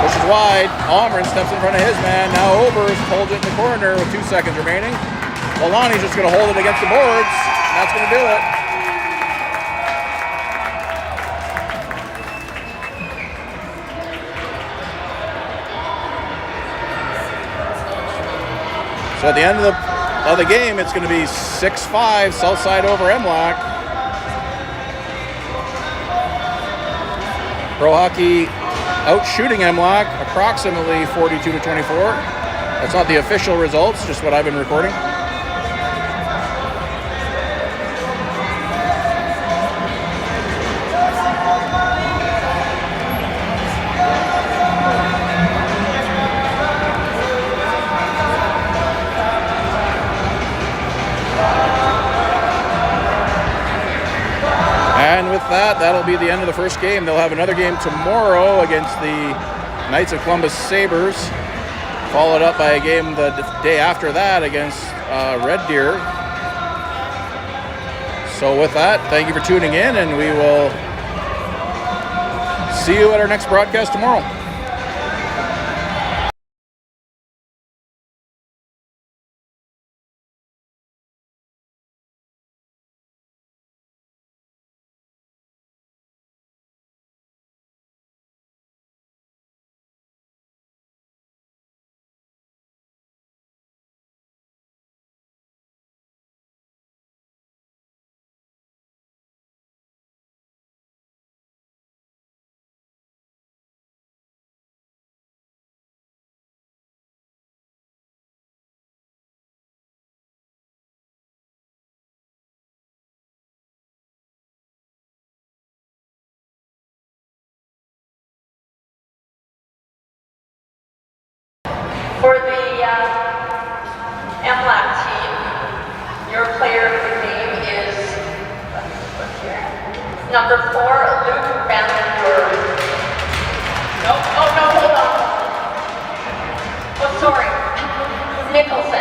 Pushes wide. Almgren steps in front of his man. Now Oberst holds it in the corner with 2 seconds remaining. Lalani's just going to hold it against the boards. And that's going to do it. So at the end of the game, it's going to be 6-5 Southside over MLAC. Pro Hockey out shooting MLAC approximately 42-24. That's not the official results, just what I've been recording. That'll be the end of the first game. They'll have another game tomorrow against the Knights of Columbus Sabres, followed up by a game the day after that against Red Deer. So with that, thank you for tuning in, and we will see you at our next broadcast tomorrow. For the MLAC team, your player of the game is, number 4, Luke Van Den Burg. No, oh no, hold on. Oh, sorry. Nicholson.